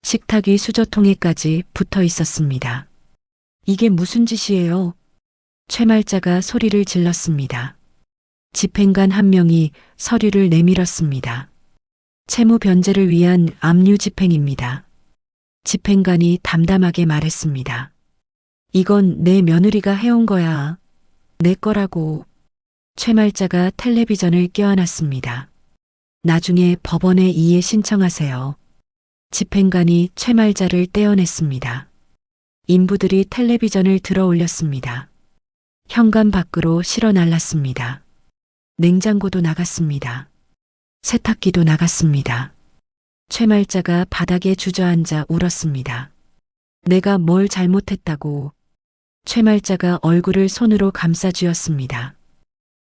식탁 위 수저통에까지 붙어 있었습니다. 이게 무슨 짓이에요? 최말자가 소리를 질렀습니다. 집행관 한 명이 서류를 내밀었습니다. 채무 변제를 위한 압류 집행입니다. 집행관이 담담하게 말했습니다. 이건 내 며느리가 해온 거야. 내 거라고. 최말자가 텔레비전을 껴안았습니다. 나중에 법원에 이의 신청하세요. 집행관이 최말자를 떼어냈습니다. 인부들이 텔레비전을 들어 올렸습니다. 현관 밖으로 실어 날랐습니다. 냉장고도 나갔습니다. 세탁기도 나갔습니다. 최말자가 바닥에 주저앉아 울었습니다. 내가 뭘 잘못했다고. 최말자가 얼굴을 손으로 감싸 쥐었습니다.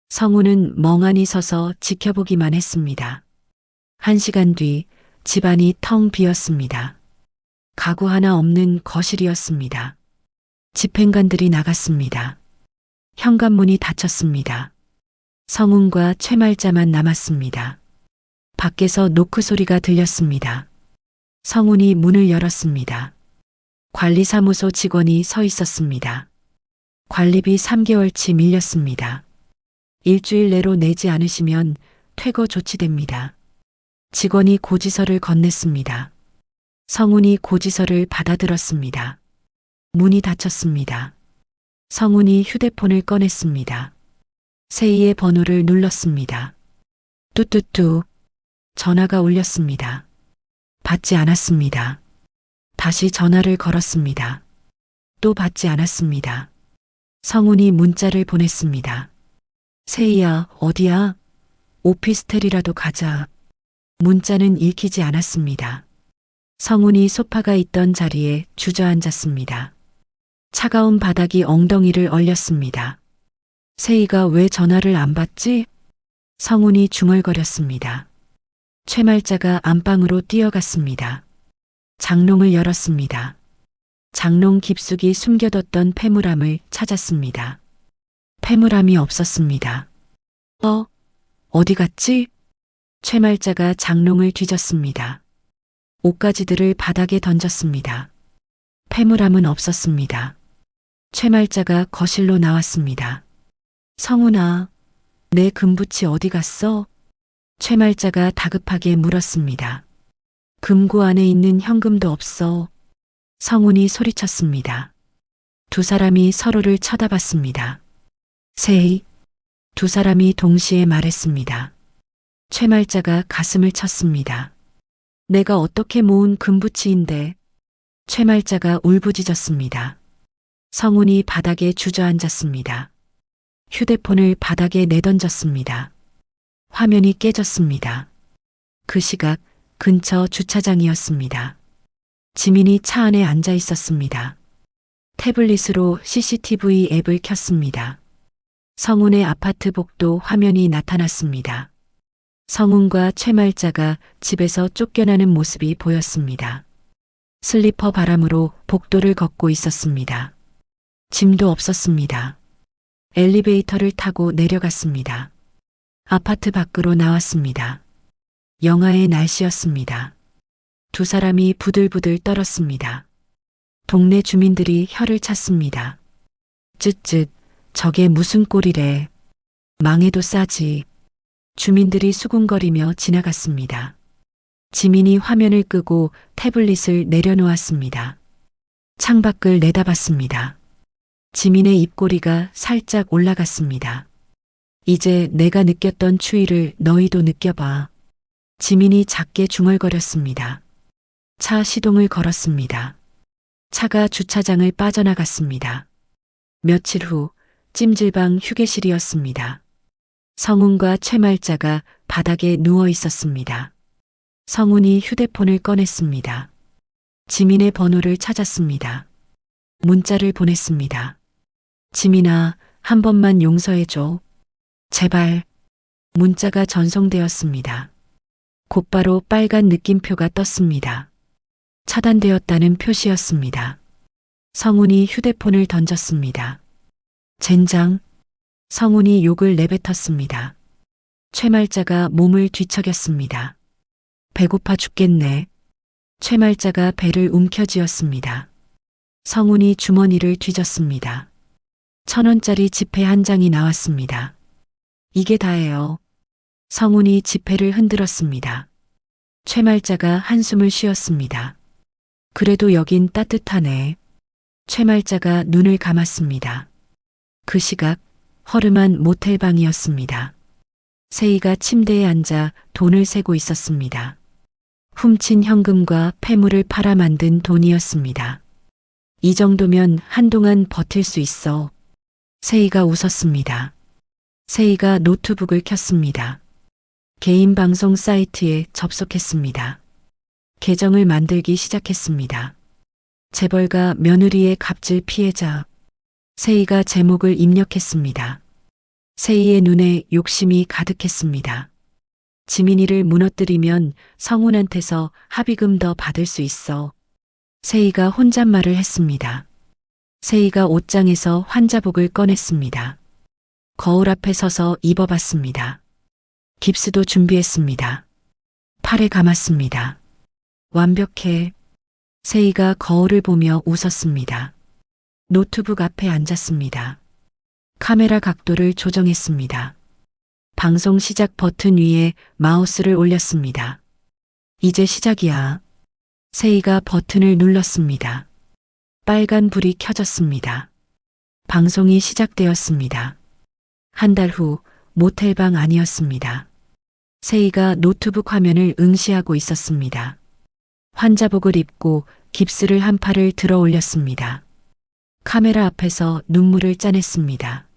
성훈은 멍하니 서서 지켜보기만 했습니다. 1시간 뒤 집안이 텅 비었습니다. 가구 하나 없는 거실이었습니다. 집행관들이 나갔습니다. 현관문이 닫혔습니다. 성훈과 최말자만 남았습니다. 밖에서 노크 소리가 들렸습니다. 성훈이 문을 열었습니다. 관리사무소 직원이 서 있었습니다. 관리비 3개월치 밀렸습니다. 일주일 내로 내지 않으시면 퇴거 조치됩니다. 직원이 고지서를 건넸습니다. 성훈이 고지서를 받아들었습니다. 문이 닫혔습니다. 성훈이 휴대폰을 꺼냈습니다. 세이의 번호를 눌렀습니다. 뚜뚜뚜. 전화가 울렸습니다. 받지 않았습니다. 다시 전화를 걸었습니다. 또 받지 않았습니다. 성훈이 문자를 보냈습니다. 세이야, 어디야? 오피스텔이라도 가자. 문자는 읽히지 않았습니다. 성훈이 소파가 있던 자리에 주저앉았습니다. 차가운 바닥이 엉덩이를 얼렸습니다. 세이가 왜 전화를 안 받지? 성훈이 중얼거렸습니다. 최말자가 안방으로 뛰어갔습니다. 장롱을 열었습니다. 장롱 깊숙이 숨겨뒀던 폐물함을 찾았습니다. 폐물함이 없었습니다. 어디 갔지? 최말자가 장롱을 뒤졌습니다. 옷가지들을 바닥에 던졌습니다. 폐물함은 없었습니다. 최말자가 거실로 나왔습니다. 성훈아, 내 금붙이 어디 갔어? 최말자가 다급하게 물었습니다. 금고 안에 있는 현금도 없어. 성훈이 소리쳤습니다. 두 사람이 서로를 쳐다봤습니다. 세이. 두 사람이 동시에 말했습니다. 최말자가 가슴을 쳤습니다. 내가 어떻게 모은 금붙이인데. 최말자가 울부짖었습니다. 성훈이 바닥에 주저앉았습니다. 휴대폰을 바닥에 내던졌습니다. 화면이 깨졌습니다. 그 시각 근처 주차장이었습니다. 지민이 차 안에 앉아 있었습니다. 태블릿으로 CCTV 앱을 켰습니다. 성훈의 아파트 복도 화면이 나타났습니다. 성훈과 최말자가 집에서 쫓겨나는 모습이 보였습니다. 슬리퍼 바람으로 복도를 걷고 있었습니다. 짐도 없었습니다. 엘리베이터를 타고 내려갔습니다. 아파트 밖으로 나왔습니다. 영하의 날씨였습니다. 두 사람이 부들부들 떨었습니다. 동네 주민들이 혀를 찼습니다. 쯧쯧, 저게 무슨 꼴이래. 망해도 싸지. 주민들이 수군거리며 지나갔습니다. 지민이 화면을 끄고 태블릿을 내려놓았습니다. 창밖을 내다봤습니다. 지민의 입꼬리가 살짝 올라갔습니다. 이제 내가 느꼈던 추위를 너희도 느껴봐. 지민이 작게 중얼거렸습니다. 차 시동을 걸었습니다. 차가 주차장을 빠져나갔습니다. 며칠 후 찜질방 휴게실이었습니다. 성훈과 최말자가 바닥에 누워 있었습니다. 성훈이 휴대폰을 꺼냈습니다. 지민의 번호를 찾았습니다. 문자를 보냈습니다. 지민아, 한 번만 용서해줘. 제발. 문자가 전송되었습니다. 곧바로 빨간 느낌표가 떴습니다. 차단되었다는 표시였습니다. 성훈이 휴대폰을 던졌습니다. 젠장. 성훈이 욕을 내뱉었습니다. 최말자가 몸을 뒤척였습니다. 배고파 죽겠네. 최말자가 배를 움켜쥐었습니다. 성훈이 주머니를 뒤졌습니다. 1,000원짜리 지폐 한 장이 나왔습니다. 이게 다예요. 성훈이 지폐를 흔들었습니다. 최말자가 한숨을 쉬었습니다. 그래도 여긴 따뜻하네. 최말자가 눈을 감았습니다. 그 시각 허름한 모텔방이었습니다. 세희가 침대에 앉아 돈을 세고 있었습니다. 훔친 현금과 폐물을 팔아 만든 돈이었습니다. 이 정도면 한동안 버틸 수 있어. 세희가 웃었습니다. 세희가 노트북을 켰습니다. 개인 방송 사이트에 접속했습니다. 계정을 만들기 시작했습니다. 재벌가 며느리의 갑질 피해자. 세희가 제목을 입력했습니다. 세희의 눈에 욕심이 가득했습니다. 지민이를 무너뜨리면 성훈한테서 합의금 더 받을 수 있어. 세희가 혼잣말을 했습니다. 세희가 옷장에서 환자복을 꺼냈습니다. 거울 앞에 서서 입어봤습니다. 깁스도 준비했습니다. 팔에 감았습니다. 완벽해. 세희가 거울을 보며 웃었습니다. 노트북 앞에 앉았습니다. 카메라 각도를 조정했습니다. 방송 시작 버튼 위에 마우스를 올렸습니다. 이제 시작이야. 세희가 버튼을 눌렀습니다. 빨간 불이 켜졌습니다. 방송이 시작되었습니다. 한 달 후 모텔방 안이었습니다. 세희가 노트북 화면을 응시하고 있었습니다. 환자복을 입고 깁스를 한 팔을 들어 올렸습니다. 카메라 앞에서 눈물을 짜냈습니다.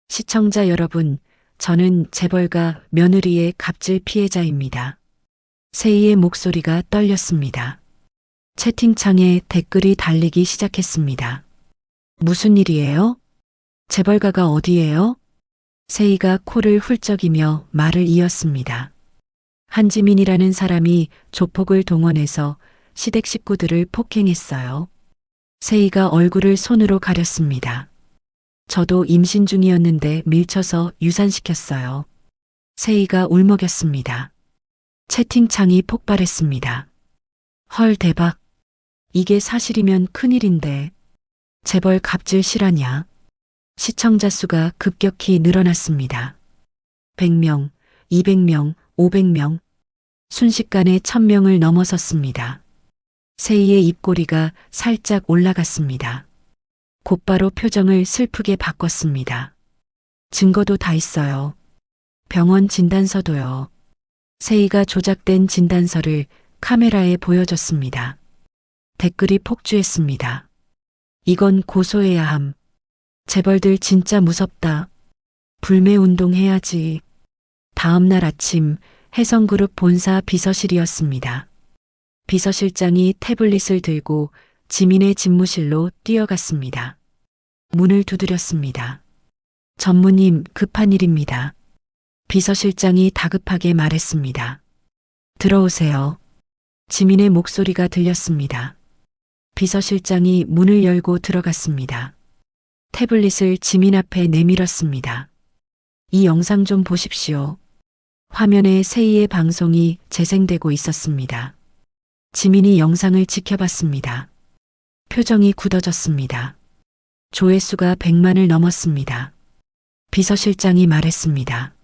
시청자 여러분, 저는 재벌가 며느리의 갑질 피해자입니다. 세희의 목소리가 떨렸습니다. 채팅창에 댓글이 달리기 시작했습니다. 무슨 일이에요? 재벌가가 어디예요? 세희가 코를 훌쩍이며 말을 이었습니다. 한지민이라는 사람이 조폭을 동원해서 시댁 식구들을 폭행했어요. 세희가 얼굴을 손으로 가렸습니다. 저도 임신 중이었는데 밀쳐서 유산시켰어요. 세희가 울먹였습니다. 채팅창이 폭발했습니다. 헐 대박. 이게 사실이면 큰일인데. 재벌 갑질 실화냐? 시청자 수가 급격히 늘어났습니다. 100명, 200명, 500명. 순식간에 1000명을 넘어섰습니다. 세희의 입꼬리가 살짝 올라갔습니다. 곧바로 표정을 슬프게 바꿨습니다. 증거도 다 있어요. 병원 진단서도요. 세희가 조작된 진단서를 카메라에 보여줬습니다. 댓글이 폭주했습니다. 이건 고소해야 함. 재벌들 진짜 무섭다. 불매운동 해야지. 다음날 아침 혜성그룹 본사 비서실이었습니다. 비서실장이 태블릿을 들고 지민의 집무실로 뛰어갔습니다. 문을 두드렸습니다. 전무님, 급한 일입니다. 비서실장이 다급하게 말했습니다. 들어오세요. 지민의 목소리가 들렸습니다. 비서실장이 문을 열고 들어갔습니다. 태블릿을 지민 앞에 내밀었습니다. 이 영상 좀 보십시오. 화면에 세이의 방송이 재생되고 있었습니다. 지민이 영상을 지켜봤습니다. 표정이 굳어졌습니다. 조회수가 100만을 넘었습니다. 비서실장이 말했습니다.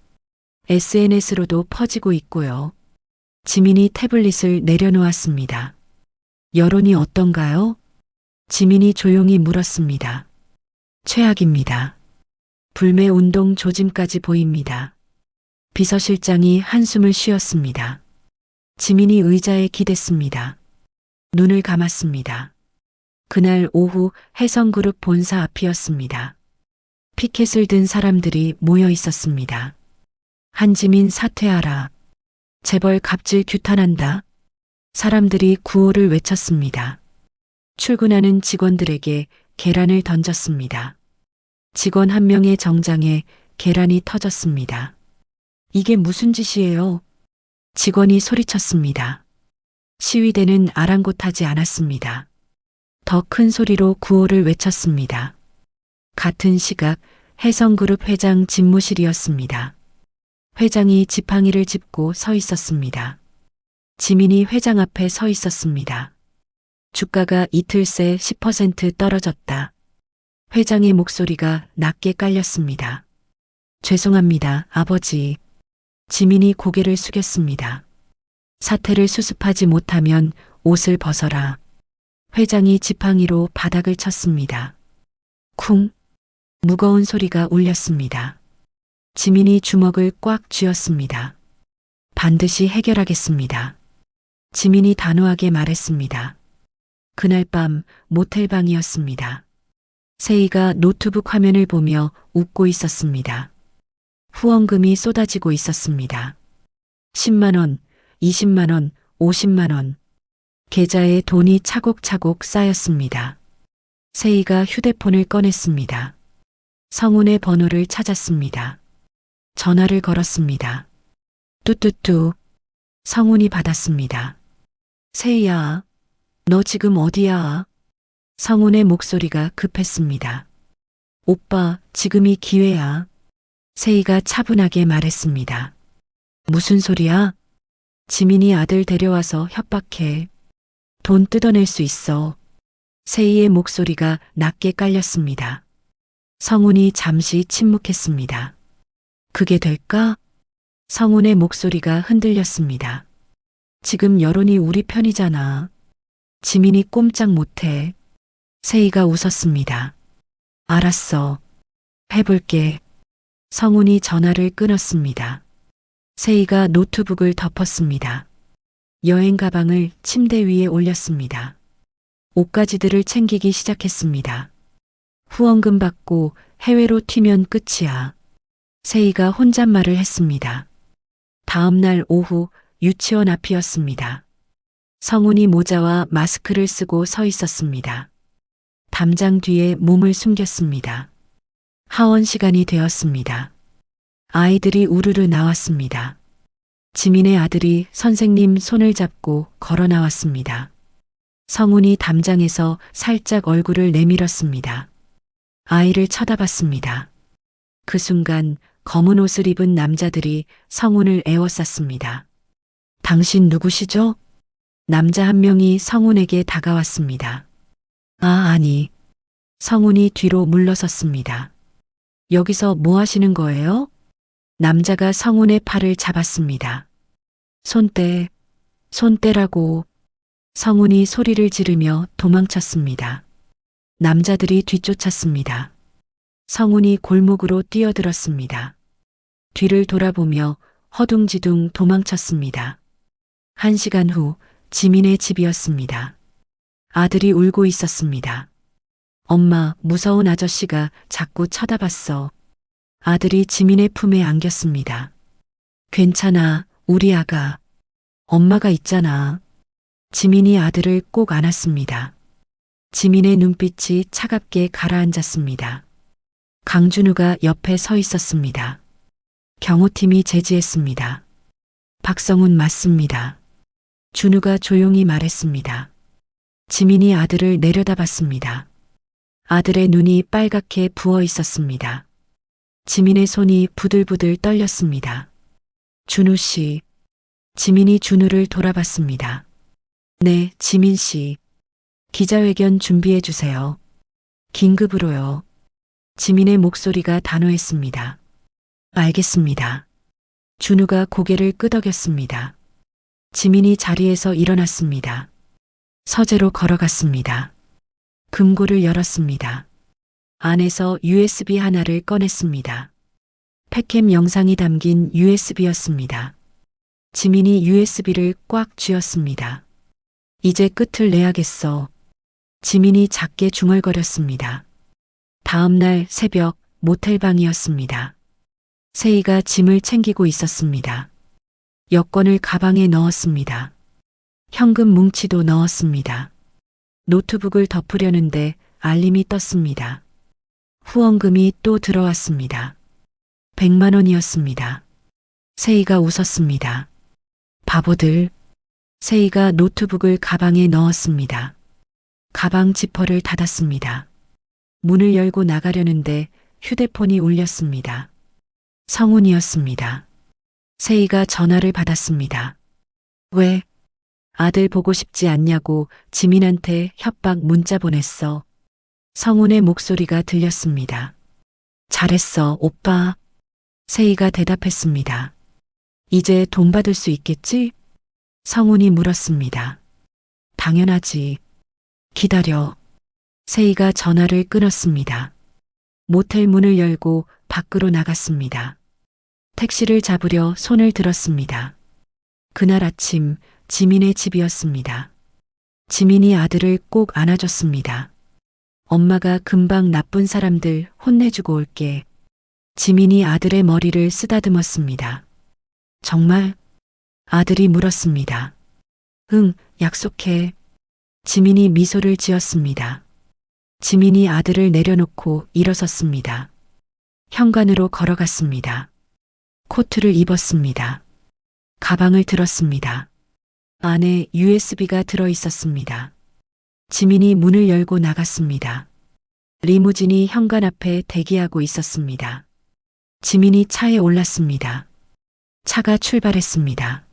SNS로도 퍼지고 있고요. 지민이 태블릿을 내려놓았습니다. 여론이 어떤가요? 지민이 조용히 물었습니다. 최악입니다. 불매운동 조짐까지 보입니다. 비서실장이 한숨을 쉬었습니다. 지민이 의자에 기댔습니다. 눈을 감았습니다. 그날 오후 해성그룹 본사 앞이었습니다. 피켓을 든 사람들이 모여 있었습니다. 한지민 사퇴하라. 재벌 갑질 규탄한다. 사람들이 구호를 외쳤습니다. 출근하는 직원들에게 계란을 던졌습니다. 직원 한 명의 정장에 계란이 터졌습니다. 이게 무슨 짓이에요? 직원이 소리쳤습니다. 시위대는 아랑곳하지 않았습니다. 더 큰 소리로 구호를 외쳤습니다. 같은 시각 해성그룹 회장 집무실이었습니다. 회장이 지팡이를 짚고 서 있었습니다. 지민이 회장 앞에 서 있었습니다. 주가가 이틀 새 10% 떨어졌다. 회장의 목소리가 낮게 깔렸습니다. 죄송합니다, 아버지. 지민이 고개를 숙였습니다. 사태를 수습하지 못하면 옷을 벗어라. 회장이 지팡이로 바닥을 쳤습니다. 쿵! 무거운 소리가 울렸습니다. 지민이 주먹을 꽉 쥐었습니다. 반드시 해결하겠습니다. 지민이 단호하게 말했습니다. 그날 밤 모텔방이었습니다. 세이가 노트북 화면을 보며 웃고 있었습니다. 후원금이 쏟아지고 있었습니다. 10만 원, 20만 원, 50만 원. 계좌에 돈이 차곡차곡 쌓였습니다. 세이가 휴대폰을 꺼냈습니다. 성운의 번호를 찾았습니다. 전화를 걸었습니다. 뚜뚜뚜. 성운이 받았습니다. 세이야, 너 지금 어디야? 성운의 목소리가 급했습니다. 오빠, 지금이 기회야. 세이가 차분하게 말했습니다. 무슨 소리야? 지민이 아들 데려와서 협박해. 돈 뜯어낼 수 있어. 세이의 목소리가 낮게 깔렸습니다. 성운이 잠시 침묵했습니다. 그게 될까? 성운의 목소리가 흔들렸습니다. 지금 여론이 우리 편이잖아. 지민이 꼼짝 못해. 세이가 웃었습니다. 알았어. 해볼게. 성운이 전화를 끊었습니다. 세이가 노트북을 덮었습니다. 여행 가방을 침대 위에 올렸습니다. 옷가지들을 챙기기 시작했습니다. 후원금 받고 해외로 튀면 끝이야. 세이가 혼잣말을 했습니다. 다음 날 오후 유치원 앞이었습니다. 성운이 모자와 마스크를 쓰고 서 있었습니다. 담장 뒤에 몸을 숨겼습니다. 하원 시간이 되었습니다. 아이들이 우르르 나왔습니다. 지민의 아들이 선생님 손을 잡고 걸어 나왔습니다. 성운이 담장에서 살짝 얼굴을 내밀었습니다. 아이를 쳐다봤습니다. 그 순간 검은 옷을 입은 남자들이 성운을 에워쌌습니다. 당신 누구시죠? 남자 한 명이 성운에게 다가왔습니다. 아니. 성운이 뒤로 물러섰습니다. 여기서 뭐 하시는 거예요? 남자가 성운의 팔을 잡았습니다. 손떼라고. 성운이 소리를 지르며 도망쳤습니다. 남자들이 뒤쫓았습니다. 성운이 골목으로 뛰어들었습니다. 뒤를 돌아보며 허둥지둥 도망쳤습니다. 1시간 후 지민의 집이었습니다. 아들이 울고 있었습니다. 엄마, 무서운 아저씨가 자꾸 쳐다봤어. 아들이 지민의 품에 안겼습니다. 괜찮아, 우리 아가. 엄마가 있잖아. 지민이 아들을 꼭 안았습니다. 지민의 눈빛이 차갑게 가라앉았습니다. 강준우가 옆에 서 있었습니다. 경호팀이 제지했습니다. 박성훈 맞습니다. 준우가 조용히 말했습니다. 지민이 아들을 내려다봤습니다. 아들의 눈이 빨갛게 부어 있었습니다. 지민의 손이 부들부들 떨렸습니다. 준우 씨. 지민이 준우를 돌아봤습니다. 네, 지민 씨. 기자회견 준비해 주세요. 긴급으로요. 지민의 목소리가 단호했습니다. 알겠습니다. 준우가 고개를 끄덕였습니다. 지민이 자리에서 일어났습니다. 서재로 걸어갔습니다. 금고를 열었습니다. 안에서 USB 하나를 꺼냈습니다. 팩캠 영상이 담긴 USB였습니다. 지민이 USB를 꽉 쥐었습니다. 이제 끝을 내야겠어. 지민이 작게 중얼거렸습니다. 다음 날 새벽 모텔방이었습니다. 세희가 짐을 챙기고 있었습니다. 여권을 가방에 넣었습니다. 현금 뭉치도 넣었습니다. 노트북을 덮으려는데 알림이 떴습니다. 후원금이 또 들어왔습니다. 100만 원이었습니다. 세희가 웃었습니다. 바보들. 세희가 노트북을 가방에 넣었습니다. 가방 지퍼를 닫았습니다. 문을 열고 나가려는데 휴대폰이 울렸습니다. 성훈이었습니다. 세희가 전화를 받았습니다. 왜? 아들 보고 싶지 않냐고 지민한테 협박 문자 보냈어. 성훈의 목소리가 들렸습니다. 잘했어, 오빠. 세희가 대답했습니다. 이제 돈 받을 수 있겠지? 성훈이 물었습니다. 당연하지. 기다려. 세희가 전화를 끊었습니다. 모텔 문을 열고 밖으로 나갔습니다. 택시를 잡으려 손을 들었습니다. 그날 아침 지민의 집이었습니다. 지민이 아들을 꼭 안아줬습니다. 엄마가 금방 나쁜 사람들 혼내주고 올게. 지민이 아들의 머리를 쓰다듬었습니다. 정말? 아들이 물었습니다. 응, 약속해. 지민이 미소를 지었습니다. 지민이 아들을 내려놓고 일어섰습니다. 현관으로 걸어갔습니다. 코트를 입었습니다. 가방을 들었습니다. 안에 USB가 들어 있었습니다. 지민이 문을 열고 나갔습니다. 리무진이 현관 앞에 대기하고 있었습니다. 지민이 차에 올랐습니다. 차가 출발했습니다.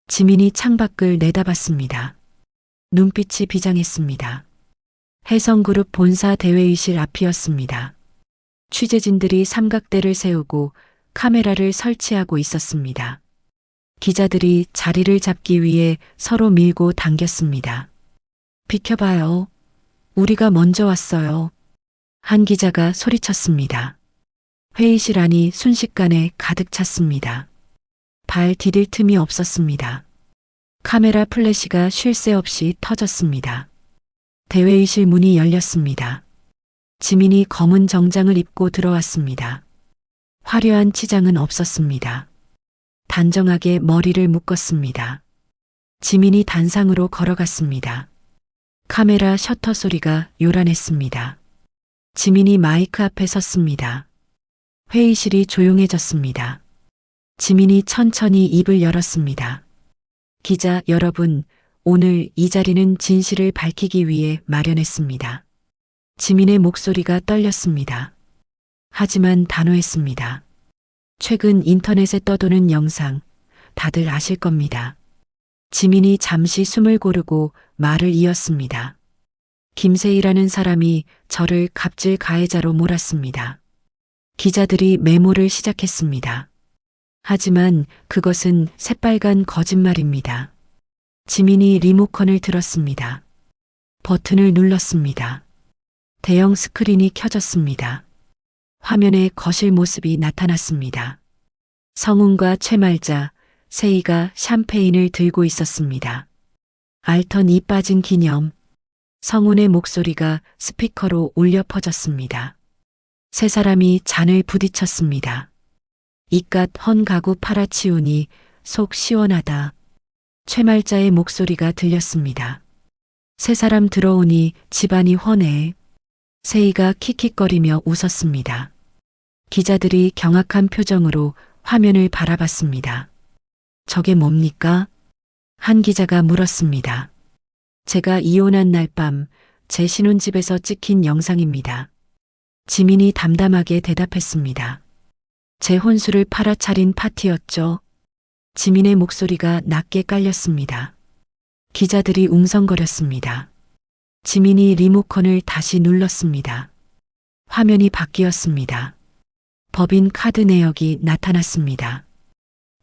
지민이 창밖을 내다봤습니다. 눈빛이 비장했습니다. 혜성그룹 본사 대회의실 앞이었습니다. 취재진들이 삼각대를 세우고 카메라를 설치하고 있었습니다. 기자들이 자리를 잡기 위해 서로 밀고 당겼습니다. 비켜봐요. 우리가 먼저 왔어요. 한 기자가 소리쳤습니다. 회의실 안이 순식간에 가득 찼습니다. 발 디딜 틈이 없었습니다. 카메라 플래시가 쉴 새 없이 터졌습니다. 대회의실 문이 열렸습니다. 지민이 검은 정장을 입고 들어왔습니다. 화려한 치장은 없었습니다. 단정하게 머리를 묶었습니다. 지민이 단상으로 걸어갔습니다. 카메라 셔터 소리가 요란했습니다. 지민이 마이크 앞에 섰습니다. 회의실이 조용해졌습니다. 지민이 천천히 입을 열었습니다. 기자 여러분, 오늘 이 자리는 진실을 밝히기 위해 마련했습니다. 지민의 목소리가 떨렸습니다. 하지만 단호했습니다. 최근 인터넷에 떠도는 영상, 다들 아실 겁니다. 지민이 잠시 숨을 고르고 말을 이었습니다. 김세희라는 사람이 저를 갑질 가해자로 몰았습니다. 기자들이 메모를 시작했습니다. 하지만 그것은 새빨간 거짓말입니다. 지민이 리모컨을 들었습니다. 버튼을 눌렀습니다. 대형 스크린이 켜졌습니다. 화면에 거실 모습이 나타났습니다. 성훈과 최말자, 세희가 샴페인을 들고 있었습니다. 알턴 이 빠진 기념. 성훈의 목소리가 스피커로 울려 퍼졌습니다. 세 사람이 잔을 부딪혔습니다. 이깟 헌 가구 팔아치우니 속 시원하다. 최말자의 목소리가 들렸습니다. 세 사람 들어오니 집안이 훤해. 세희가 킥킥거리며 웃었습니다. 기자들이 경악한 표정으로 화면을 바라봤습니다. 저게 뭡니까? 한 기자가 물었습니다. 제가 이혼한 날 밤 제 신혼집에서 찍힌 영상입니다. 지민이 담담하게 대답했습니다. 제 혼수를 팔아차린 파티였죠. 지민의 목소리가 낮게 깔렸습니다. 기자들이 웅성거렸습니다. 지민이 리모컨을 다시 눌렀습니다. 화면이 바뀌었습니다. 법인 카드 내역이 나타났습니다.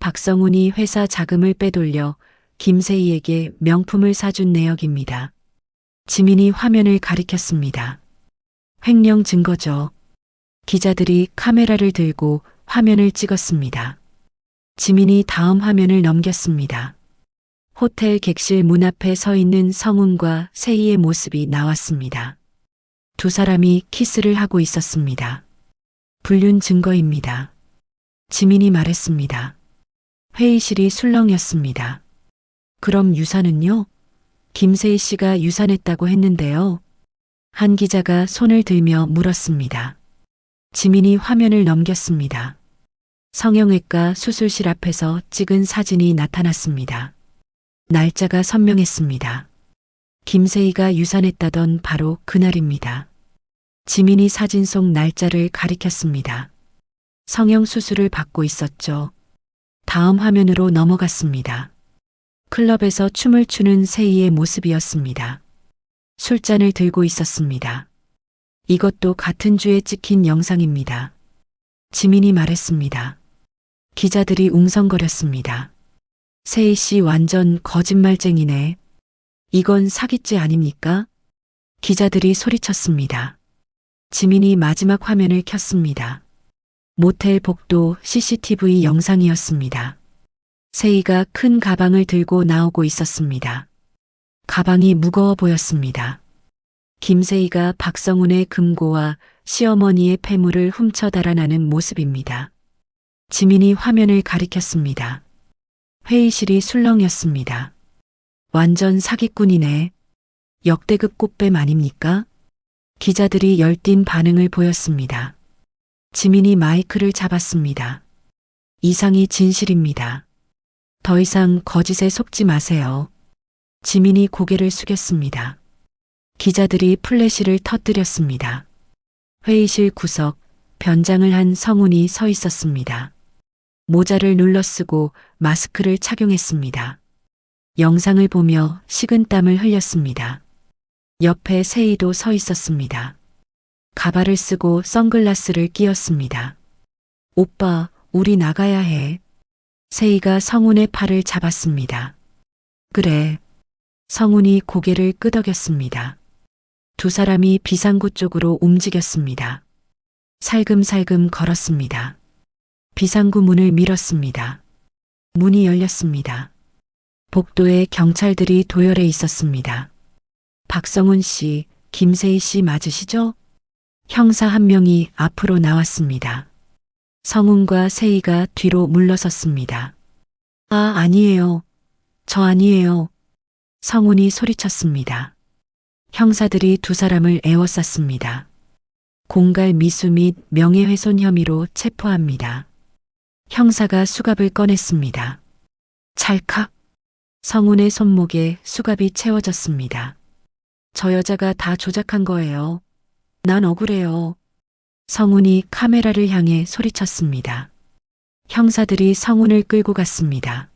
박성훈이 회사 자금을 빼돌려 김세희에게 명품을 사준 내역입니다. 지민이 화면을 가리켰습니다. 횡령 증거죠. 기자들이 카메라를 들고 화면을 찍었습니다. 지민이 다음 화면을 넘겼습니다. 호텔 객실 문 앞에 서 있는 성훈과 세희의 모습이 나왔습니다. 두 사람이 키스를 하고 있었습니다. 불륜 증거입니다. 지민이 말했습니다. 회의실이 술렁였습니다. 그럼 유산은요? 김세희 씨가 유산했다고 했는데요. 한 기자가 손을 들며 물었습니다. 지민이 화면을 넘겼습니다. 성형외과 수술실 앞에서 찍은 사진이 나타났습니다. 날짜가 선명했습니다. 김세희가 유산했다던 바로 그날입니다. 지민이 사진 속 날짜를 가리켰습니다. 성형수술을 받고 있었죠. 다음 화면으로 넘어갔습니다. 클럽에서 춤을 추는 세희의 모습이었습니다. 술잔을 들고 있었습니다. 이것도 같은 주에 찍힌 영상입니다. 지민이 말했습니다. 기자들이 웅성거렸습니다. 세희 씨 완전 거짓말쟁이네. 이건 사기죄 아닙니까? 기자들이 소리쳤습니다. 지민이 마지막 화면을 켰습니다. 모텔 복도 CCTV 영상이었습니다. 세희가 큰 가방을 들고 나오고 있었습니다. 가방이 무거워 보였습니다. 김세희가 박성훈의 금고와 시어머니의 폐물을 훔쳐 달아나는 모습입니다. 지민이 화면을 가리켰습니다. 회의실이 술렁였습니다. 완전 사기꾼이네. 역대급 꽃뱀 아닙니까? 기자들이 열띤 반응을 보였습니다. 지민이 마이크를 잡았습니다. 이상이 진실입니다. 더 이상 거짓에 속지 마세요. 지민이 고개를 숙였습니다. 기자들이 플래시를 터뜨렸습니다. 회의실 구석, 변장을 한 성훈이 서 있었습니다. 모자를 눌러쓰고 마스크를 착용했습니다. 영상을 보며 식은땀을 흘렸습니다. 옆에 세희도 서 있었습니다. 가발을 쓰고 선글라스를 끼었습니다. 오빠, 우리 나가야 해. 세희가 성훈의 팔을 잡았습니다. 그래. 성훈이 고개를 끄덕였습니다. 두 사람이 비상구 쪽으로 움직였습니다. 살금살금 걸었습니다. 비상구 문을 밀었습니다. 문이 열렸습니다. 복도에 경찰들이 도열해 있었습니다. 박성훈 씨, 김세희 씨 맞으시죠? 형사 한 명이 앞으로 나왔습니다. 성훈과 세희가 뒤로 물러섰습니다. 아, 아니에요. 저 아니에요. 성훈이 소리쳤습니다. 형사들이 두 사람을 에워쌌습니다. 공갈 미수 및 명예훼손 혐의로 체포합니다. 형사가 수갑을 꺼냈습니다. 찰칵. 성훈의 손목에 수갑이 채워졌습니다. 저 여자가 다 조작한 거예요. 난 억울해요. 성훈이 카메라를 향해 소리쳤습니다. 형사들이 성훈을 끌고 갔습니다.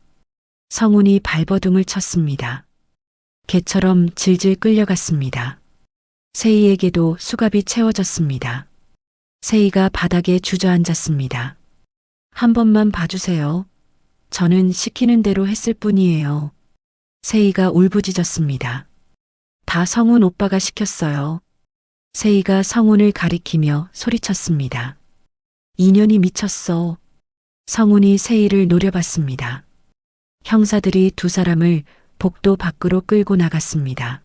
성훈이 발버둥을 쳤습니다. 개처럼 질질 끌려갔습니다. 세희에게도 수갑이 채워졌습니다. 세희가 바닥에 주저앉았습니다. 한 번만 봐주세요. 저는 시키는 대로 했을 뿐이에요. 세희가 울부짖었습니다. 다 성훈 오빠가 시켰어요. 세희가 성훈을 가리키며 소리쳤습니다. 인연이 미쳤어. 성훈이 세희를 노려봤습니다. 형사들이 두 사람을 복도 밖으로 끌고 나갔습니다.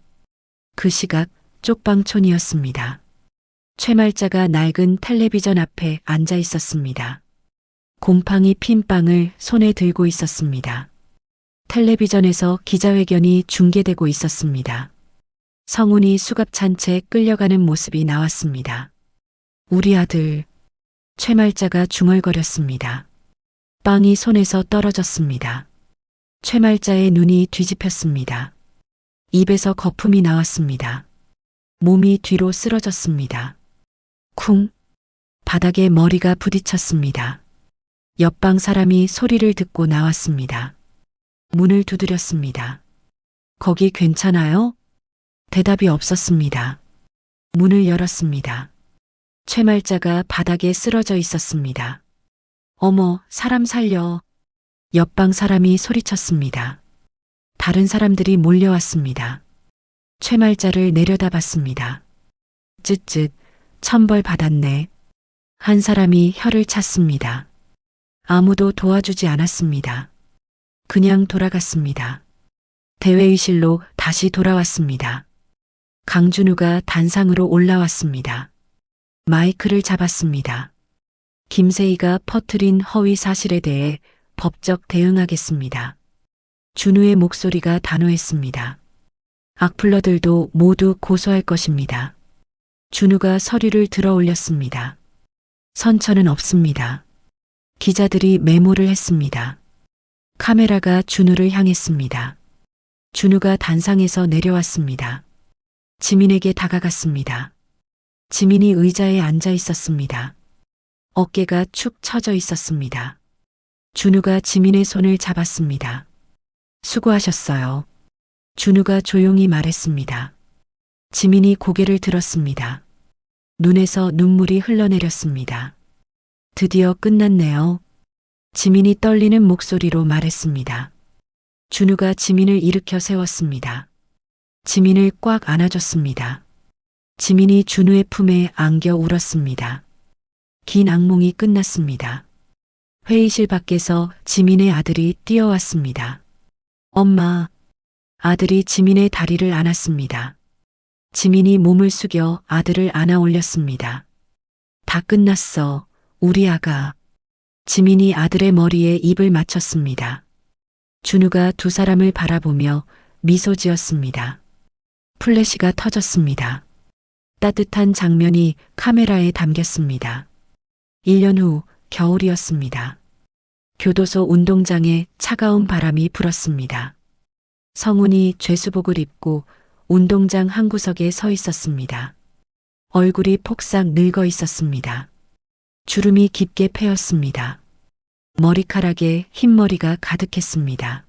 그 시각 쪽방촌이었습니다. 최말자가 낡은 텔레비전 앞에 앉아 있었습니다. 곰팡이 핀 빵을 손에 들고 있었습니다. 텔레비전에서 기자회견이 중계되고 있었습니다. 성훈이 수갑찬 채 끌려가는 모습이 나왔습니다. 우리 아들. 최말자가 중얼거렸습니다. 빵이 손에서 떨어졌습니다. 최말자의 눈이 뒤집혔습니다. 입에서 거품이 나왔습니다. 몸이 뒤로 쓰러졌습니다. 쿵. 바닥에 머리가 부딪혔습니다. 옆방 사람이 소리를 듣고 나왔습니다. 문을 두드렸습니다. 거기 괜찮아요? 대답이 없었습니다. 문을 열었습니다. 최말자가 바닥에 쓰러져 있었습니다. 어머, 사람 살려. 옆방 사람이 소리쳤습니다. 다른 사람들이 몰려왔습니다. 최말자를 내려다봤습니다. 쯧쯧, 천벌 받았네. 한 사람이 혀를 찼습니다. 아무도 도와주지 않았습니다. 그냥 돌아갔습니다. 대회의실로 다시 돌아왔습니다. 강준우가 단상으로 올라왔습니다. 마이크를 잡았습니다. 김세희가 퍼뜨린 허위 사실에 대해 법적 대응하겠습니다. 준우의 목소리가 단호했습니다. 악플러들도 모두 고소할 것입니다. 준우가 서류를 들어 올렸습니다. 선처는 없습니다. 기자들이 메모를 했습니다. 카메라가 준우를 향했습니다. 준우가 단상에서 내려왔습니다. 지민에게 다가갔습니다. 지민이 의자에 앉아 있었습니다. 어깨가 축 처져 있었습니다. 준우가 지민의 손을 잡았습니다. 수고하셨어요. 준우가 조용히 말했습니다. 지민이 고개를 들었습니다. 눈에서 눈물이 흘러내렸습니다. 드디어 끝났네요. 지민이 떨리는 목소리로 말했습니다. 준우가 지민을 일으켜 세웠습니다. 지민을 꽉 안아줬습니다. 지민이 준우의 품에 안겨 울었습니다. 긴 악몽이 끝났습니다. 회의실 밖에서 지민의 아들이 뛰어왔습니다. 엄마. 아들이 지민의 다리를 안았습니다. 지민이 몸을 숙여 아들을 안아 올렸습니다. 다 끝났어, 우리 아가. 지민이 아들의 머리에 입을 맞췄습니다. 준우가 두 사람을 바라보며 미소 지었습니다. 플래시가 터졌습니다. 따뜻한 장면이 카메라에 담겼습니다. 1년 후 겨울이었습니다. 교도소 운동장에 차가운 바람이 불었습니다. 성훈이 죄수복을 입고 운동장 한 구석에 서 있었습니다. 얼굴이 폭삭 늙어 있었습니다. 주름이 깊게 패였습니다. 머리카락에 흰머리가 가득했습니다.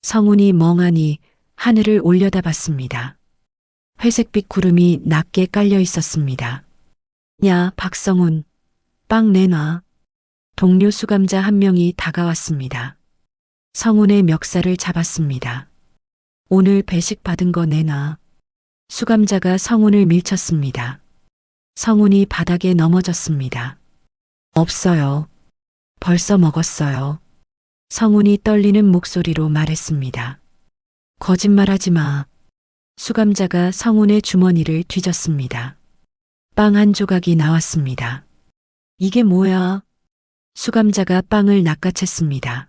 성훈이 멍하니 하늘을 올려다봤습니다. 회색빛 구름이 낮게 깔려 있었습니다. 야, 박성훈, 빵 내놔. 동료 수감자 한 명이 다가왔습니다. 성훈의 멱살을 잡았습니다. 오늘 배식 받은 거 내놔. 수감자가 성훈을 밀쳤습니다. 성훈이 바닥에 넘어졌습니다. 없어요. 벌써 먹었어요. 성훈이 떨리는 목소리로 말했습니다. 거짓말하지 마. 수감자가 성훈의 주머니를 뒤졌습니다. 빵 한 조각이 나왔습니다. 이게 뭐야? 수감자가 빵을 낚아챘습니다.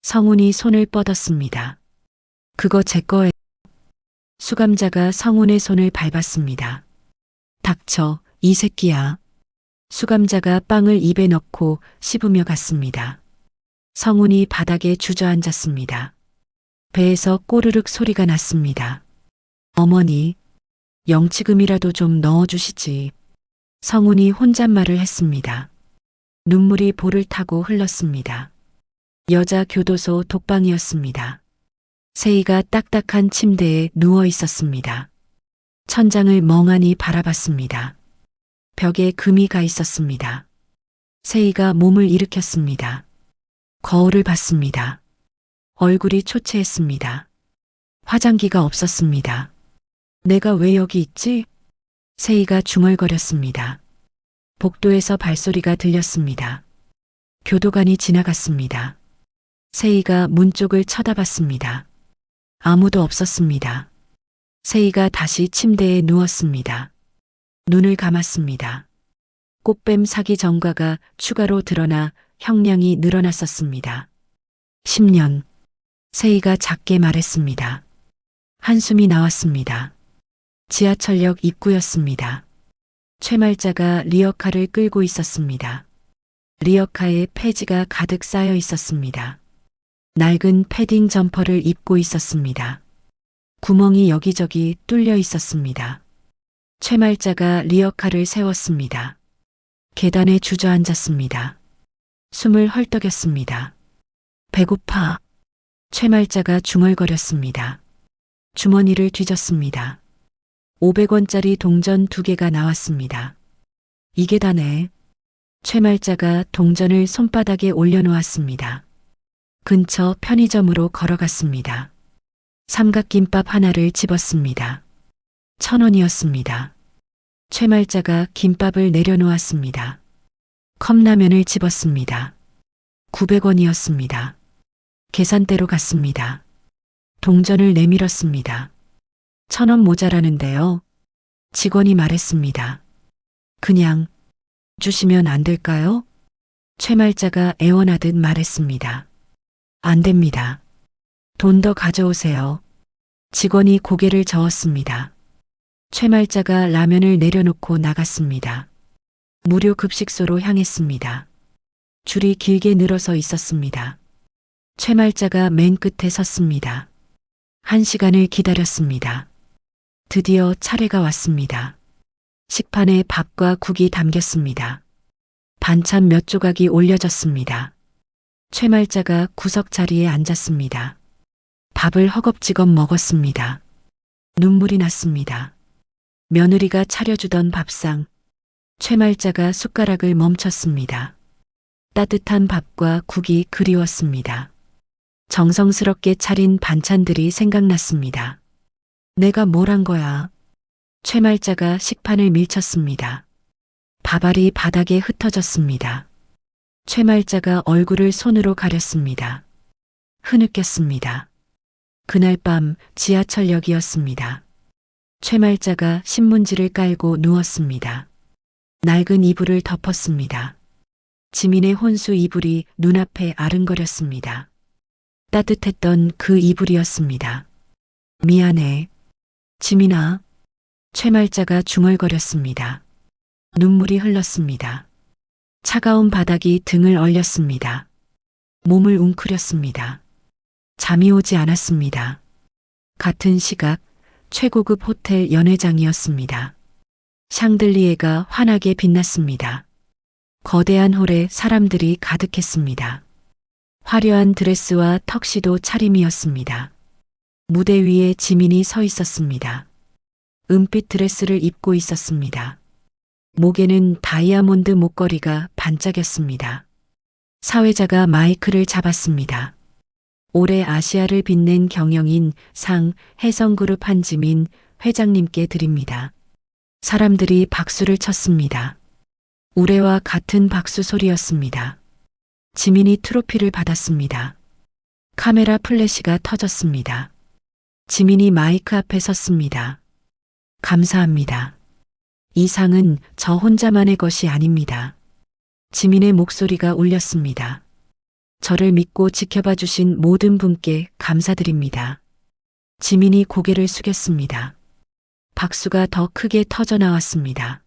성훈이 손을 뻗었습니다. 그거 제 거예요. 수감자가 성훈의 손을 밟았습니다. 닥쳐, 이 새끼야. 수감자가 빵을 입에 넣고 씹으며 갔습니다. 성훈이 바닥에 주저앉았습니다. 배에서 꼬르륵 소리가 났습니다. 어머니, 영치금이라도 좀 넣어주시지. 성훈이 혼잣말을 했습니다. 눈물이 볼을 타고 흘렀습니다. 여자 교도소 독방이었습니다. 세희가 딱딱한 침대에 누워 있었습니다. 천장을 멍하니 바라봤습니다. 벽에 금이 가 있었습니다. 세희가 몸을 일으켰습니다. 거울을 봤습니다. 얼굴이 초췌했습니다. 화장기가 없었습니다. 내가 왜 여기 있지? 세희가 중얼거렸습니다. 복도에서 발소리가 들렸습니다. 교도관이 지나갔습니다. 세희가 문 쪽을 쳐다봤습니다. 아무도 없었습니다. 세희가 다시 침대에 누웠습니다. 눈을 감았습니다. 꽃뱀 사기 전과가 추가로 드러나 형량이 늘어났었습니다. 10년. 세희가 작게 말했습니다. 한숨이 나왔습니다. 지하철역 입구였습니다. 최말자가 리어카를 끌고 있었습니다. 리어카에 폐지가 가득 쌓여 있었습니다. 낡은 패딩 점퍼를 입고 있었습니다. 구멍이 여기저기 뚫려 있었습니다. 최말자가 리어카를 세웠습니다. 계단에 주저앉았습니다. 숨을 헐떡였습니다. 배고파. 최말자가 중얼거렸습니다. 주머니를 뒤졌습니다. 500원짜리 동전 2개가 나왔습니다. 이게 다네. 최말자가 동전을 손바닥에 올려놓았습니다. 근처 편의점으로 걸어갔습니다. 삼각김밥 하나를 집었습니다. 1,000원이었습니다. 최말자가 김밥을 내려놓았습니다. 컵라면을 집었습니다. 900원이었습니다. 계산대로 갔습니다. 동전을 내밀었습니다. 1,000원 모자라는데요. 직원이 말했습니다. 그냥 주시면 안 될까요? 최말자가 애원하듯 말했습니다. 안 됩니다. 돈 더 가져오세요. 직원이 고개를 저었습니다. 최말자가 라면을 내려놓고 나갔습니다. 무료 급식소로 향했습니다. 줄이 길게 늘어서 있었습니다. 최말자가 맨 끝에 섰습니다. 1시간을 기다렸습니다. 드디어 차례가 왔습니다. 식판에 밥과 국이 담겼습니다. 반찬 몇 조각이 올려졌습니다. 최말자가 구석 자리에 앉았습니다. 밥을 허겁지겁 먹었습니다. 눈물이 났습니다. 며느리가 차려주던 밥상. 최말자가 숟가락을 멈췄습니다. 따뜻한 밥과 국이 그리웠습니다. 정성스럽게 차린 반찬들이 생각났습니다. 내가 뭘 한 거야? 최말자가 식판을 밀쳤습니다. 밥알이 바닥에 흩어졌습니다. 최말자가 얼굴을 손으로 가렸습니다. 흐느꼈습니다. 그날 밤 지하철역이었습니다. 최말자가 신문지를 깔고 누웠습니다. 낡은 이불을 덮었습니다. 지민의 혼수 이불이 눈앞에 아른거렸습니다. 따뜻했던 그 이불이었습니다. 미안해. 지민아. 최말자가 중얼거렸습니다. 눈물이 흘렀습니다. 차가운 바닥이 등을 얼렸습니다. 몸을 웅크렸습니다. 잠이 오지 않았습니다. 같은 시각 최고급 호텔 연회장이었습니다. 샹들리에가 환하게 빛났습니다. 거대한 홀에 사람들이 가득했습니다. 화려한 드레스와 턱시도 차림이었습니다. 무대 위에 지민이 서 있었습니다. 은빛 드레스를 입고 있었습니다. 목에는 다이아몬드 목걸이가 반짝였습니다. 사회자가 마이크를 잡았습니다. 올해 아시아를 빛낸 경영인 상 해성그룹 한지민 회장님께 드립니다. 사람들이 박수를 쳤습니다. 우레와 같은 박수 소리였습니다. 지민이 트로피를 받았습니다. 카메라 플래시가 터졌습니다. 지민이 마이크 앞에 섰습니다. 감사합니다. 이 상은 저 혼자만의 것이 아닙니다. 지민의 목소리가 울렸습니다. 저를 믿고 지켜봐 주신 모든 분께 감사드립니다. 지민이 고개를 숙였습니다. 박수가 더 크게 터져 나왔습니다.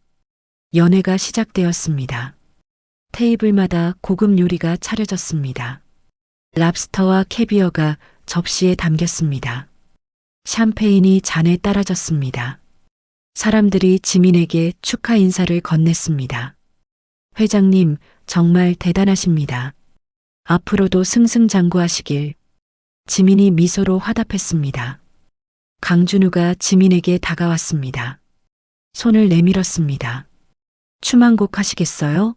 연회가 시작되었습니다. 테이블마다 고급 요리가 차려졌습니다. 랍스터와 캐비어가 접시에 담겼습니다. 샴페인이 잔에 따라졌습니다. 사람들이 지민에게 축하 인사를 건넸습니다. 회장님, 정말 대단하십니다. 앞으로도 승승장구하시길. 지민이 미소로 화답했습니다. 강준우가 지민에게 다가왔습니다. 손을 내밀었습니다. 춤 한 곡 하시겠어요?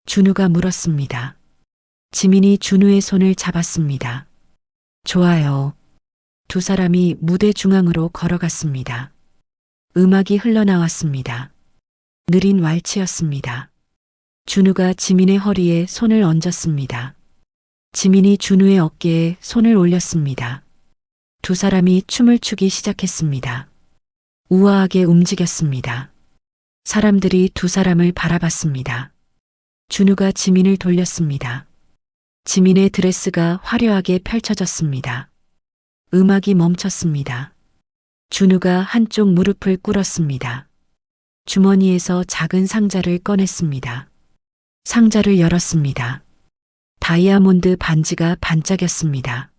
준우가 물었습니다. 지민이 준우의 손을 잡았습니다. 좋아요. 두 사람이 무대 중앙으로 걸어갔습니다. 음악이 흘러나왔습니다. 느린 왈츠였습니다. 준우가 지민의 허리에 손을 얹었습니다. 지민이 준우의 어깨에 손을 올렸습니다. 두 사람이 춤을 추기 시작했습니다. 우아하게 움직였습니다. 사람들이 두 사람을 바라봤습니다. 준우가 지민을 돌렸습니다. 지민의 드레스가 화려하게 펼쳐졌습니다. 음악이 멈췄습니다. 준우가 한쪽 무릎을 꿇었습니다. 주머니에서 작은 상자를 꺼냈습니다. 상자를 열었습니다. 다이아몬드 반지가 반짝였습니다.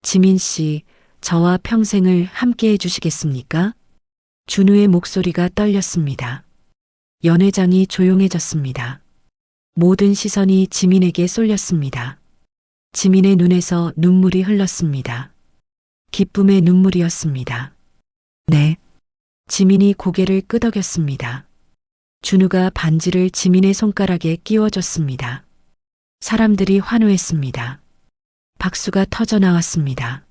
지민 씨, 저와 평생을 함께 해주시겠습니까? 준우의 목소리가 떨렸습니다. 연회장이 조용해졌습니다. 모든 시선이 지민에게 쏠렸습니다. 지민의 눈에서 눈물이 흘렀습니다. 기쁨의 눈물이었습니다. 네. 지민이 고개를 끄덕였습니다. 준우가 반지를 지민의 손가락에 끼워줬습니다. 사람들이 환호했습니다. 박수가 터져 나왔습니다.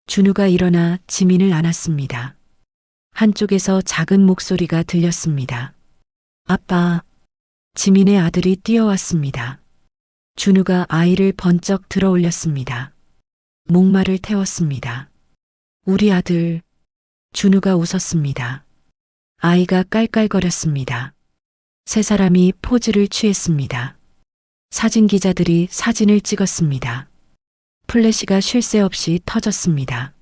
준우가 일어나 지민을 안았습니다. 한쪽에서 작은 목소리가 들렸습니다. 아빠. 지민의 아들이 뛰어왔습니다. 준우가 아이를 번쩍 들어 올렸습니다. 목마를 태웠습니다. 우리 아들. 준우가 웃었습니다. 아이가 깔깔거렸습니다. 세 사람이 포즈를 취했습니다. 사진 기자들이 사진을 찍었습니다. 플래시가 쉴 새 없이 터졌습니다.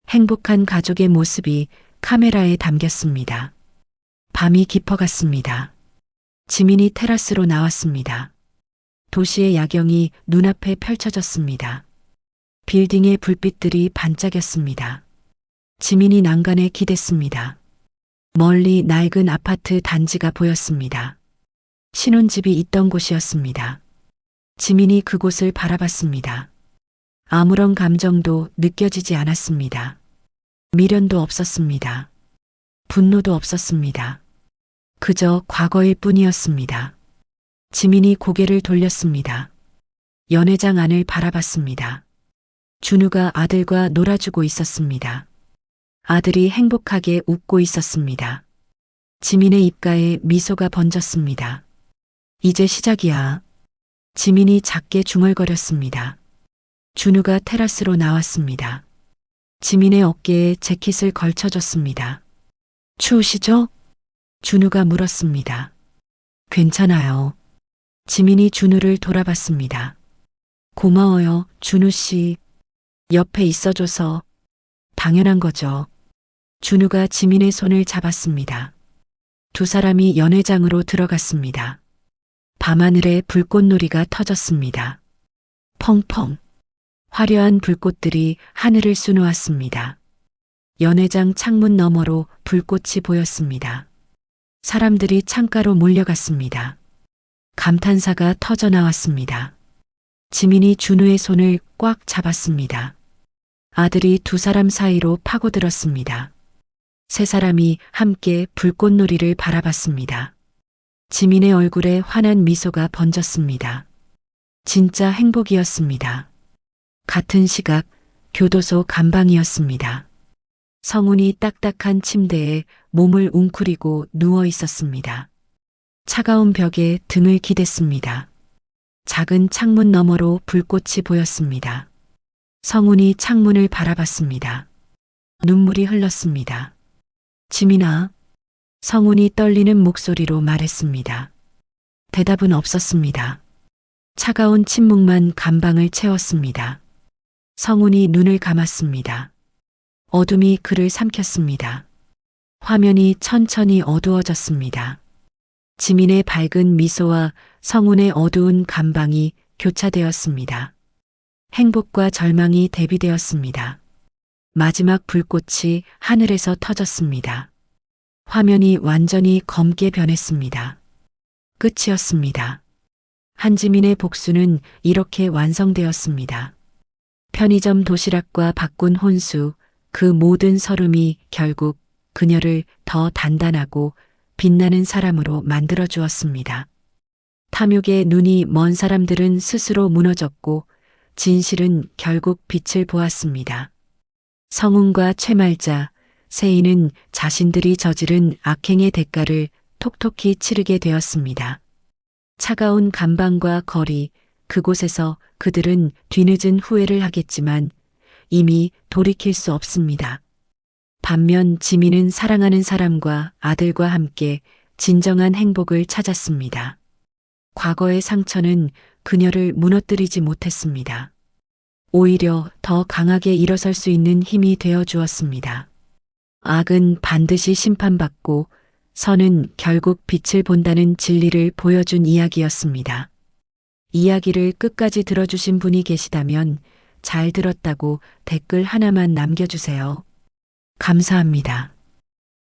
행복한 가족의 모습이 카메라에 담겼습니다. 밤이 깊어갔습니다. 지민이 테라스로 나왔습니다. 도시의 야경이 눈앞에 펼쳐졌습니다. 빌딩의 불빛들이 반짝였습니다. 지민이 난간에 기댔습니다. 멀리 낡은 아파트 단지가 보였습니다. 신혼집이 있던 곳이었습니다. 지민이 그곳을 바라봤습니다. 아무런 감정도 느껴지지 않았습니다. 미련도 없었습니다. 분노도 없었습니다. 그저 과거일 뿐이었습니다. 지민이 고개를 돌렸습니다. 연회장 안을 바라봤습니다. 준우가 아들과 놀아주고 있었습니다. 아들이 행복하게 웃고 있었습니다. 지민의 입가에 미소가 번졌습니다. 이제 시작이야. 지민이 작게 중얼거렸습니다. 준우가 테라스로 나왔습니다. 지민의 어깨에 재킷을 걸쳐줬습니다. 추우시죠? 준우가 물었습니다. 괜찮아요. 지민이 준우를 돌아봤습니다. 고마워요, 준우 씨. 옆에 있어줘서. 당연한 거죠. 준우가 지민의 손을 잡았습니다. 두 사람이 연회장으로 들어갔습니다. 밤하늘에 불꽃놀이가 터졌습니다. 펑펑. 화려한 불꽃들이 하늘을 수놓았습니다. 연회장 창문 너머로 불꽃이 보였습니다. 사람들이 창가로 몰려갔습니다. 감탄사가 터져 나왔습니다. 지민이 준우의 손을 꽉 잡았습니다. 아들이 두 사람 사이로 파고들었습니다. 세 사람이 함께 불꽃놀이를 바라봤습니다. 지민의 얼굴에 환한 미소가 번졌습니다. 진짜 행복이었습니다. 같은 시각 교도소 감방이었습니다. 성훈이 딱딱한 침대에 몸을 웅크리고 누워 있었습니다. 차가운 벽에 등을 기댔습니다. 작은 창문 너머로 불꽃이 보였습니다. 성훈이 창문을 바라봤습니다. 눈물이 흘렀습니다. 지민아. 성훈이 떨리는 목소리로 말했습니다. 대답은 없었습니다. 차가운 침묵만 감방을 채웠습니다. 성훈이 눈을 감았습니다. 어둠이 그를 삼켰습니다. 화면이 천천히 어두워졌습니다. 지민의 밝은 미소와 성훈의 어두운 감방이 교차되었습니다. 행복과 절망이 대비되었습니다. 마지막 불꽃이 하늘에서 터졌습니다. 화면이 완전히 검게 변했습니다. 끝이었습니다. 한지민의 복수는 이렇게 완성되었습니다. 편의점 도시락과 바꾼 혼수, 그 모든 서름이 결국 그녀를 더 단단하고 빛나는 사람으로 만들어 주었습니다. 탐욕의 눈이 먼 사람들은 스스로 무너졌고 진실은 결국 빛을 보았습니다. 성훈과 최말자, 세인은 자신들이 저지른 악행의 대가를 톡톡히 치르게 되었습니다. 차가운 감방과 거리, 그곳에서 그들은 뒤늦은 후회를 하겠지만 이미 돌이킬 수 없습니다. 반면 지민은 사랑하는 사람과 아들과 함께 진정한 행복을 찾았습니다. 과거의 상처는 그녀를 무너뜨리지 못했습니다. 오히려 더 강하게 일어설 수 있는 힘이 되어 주었습니다. 악은 반드시 심판받고 선은 결국 빛을 본다는 진리를 보여준 이야기였습니다. 이야기를 끝까지 들어주신 분이 계시다면 잘 들었다고 댓글 하나만 남겨주세요. 감사합니다.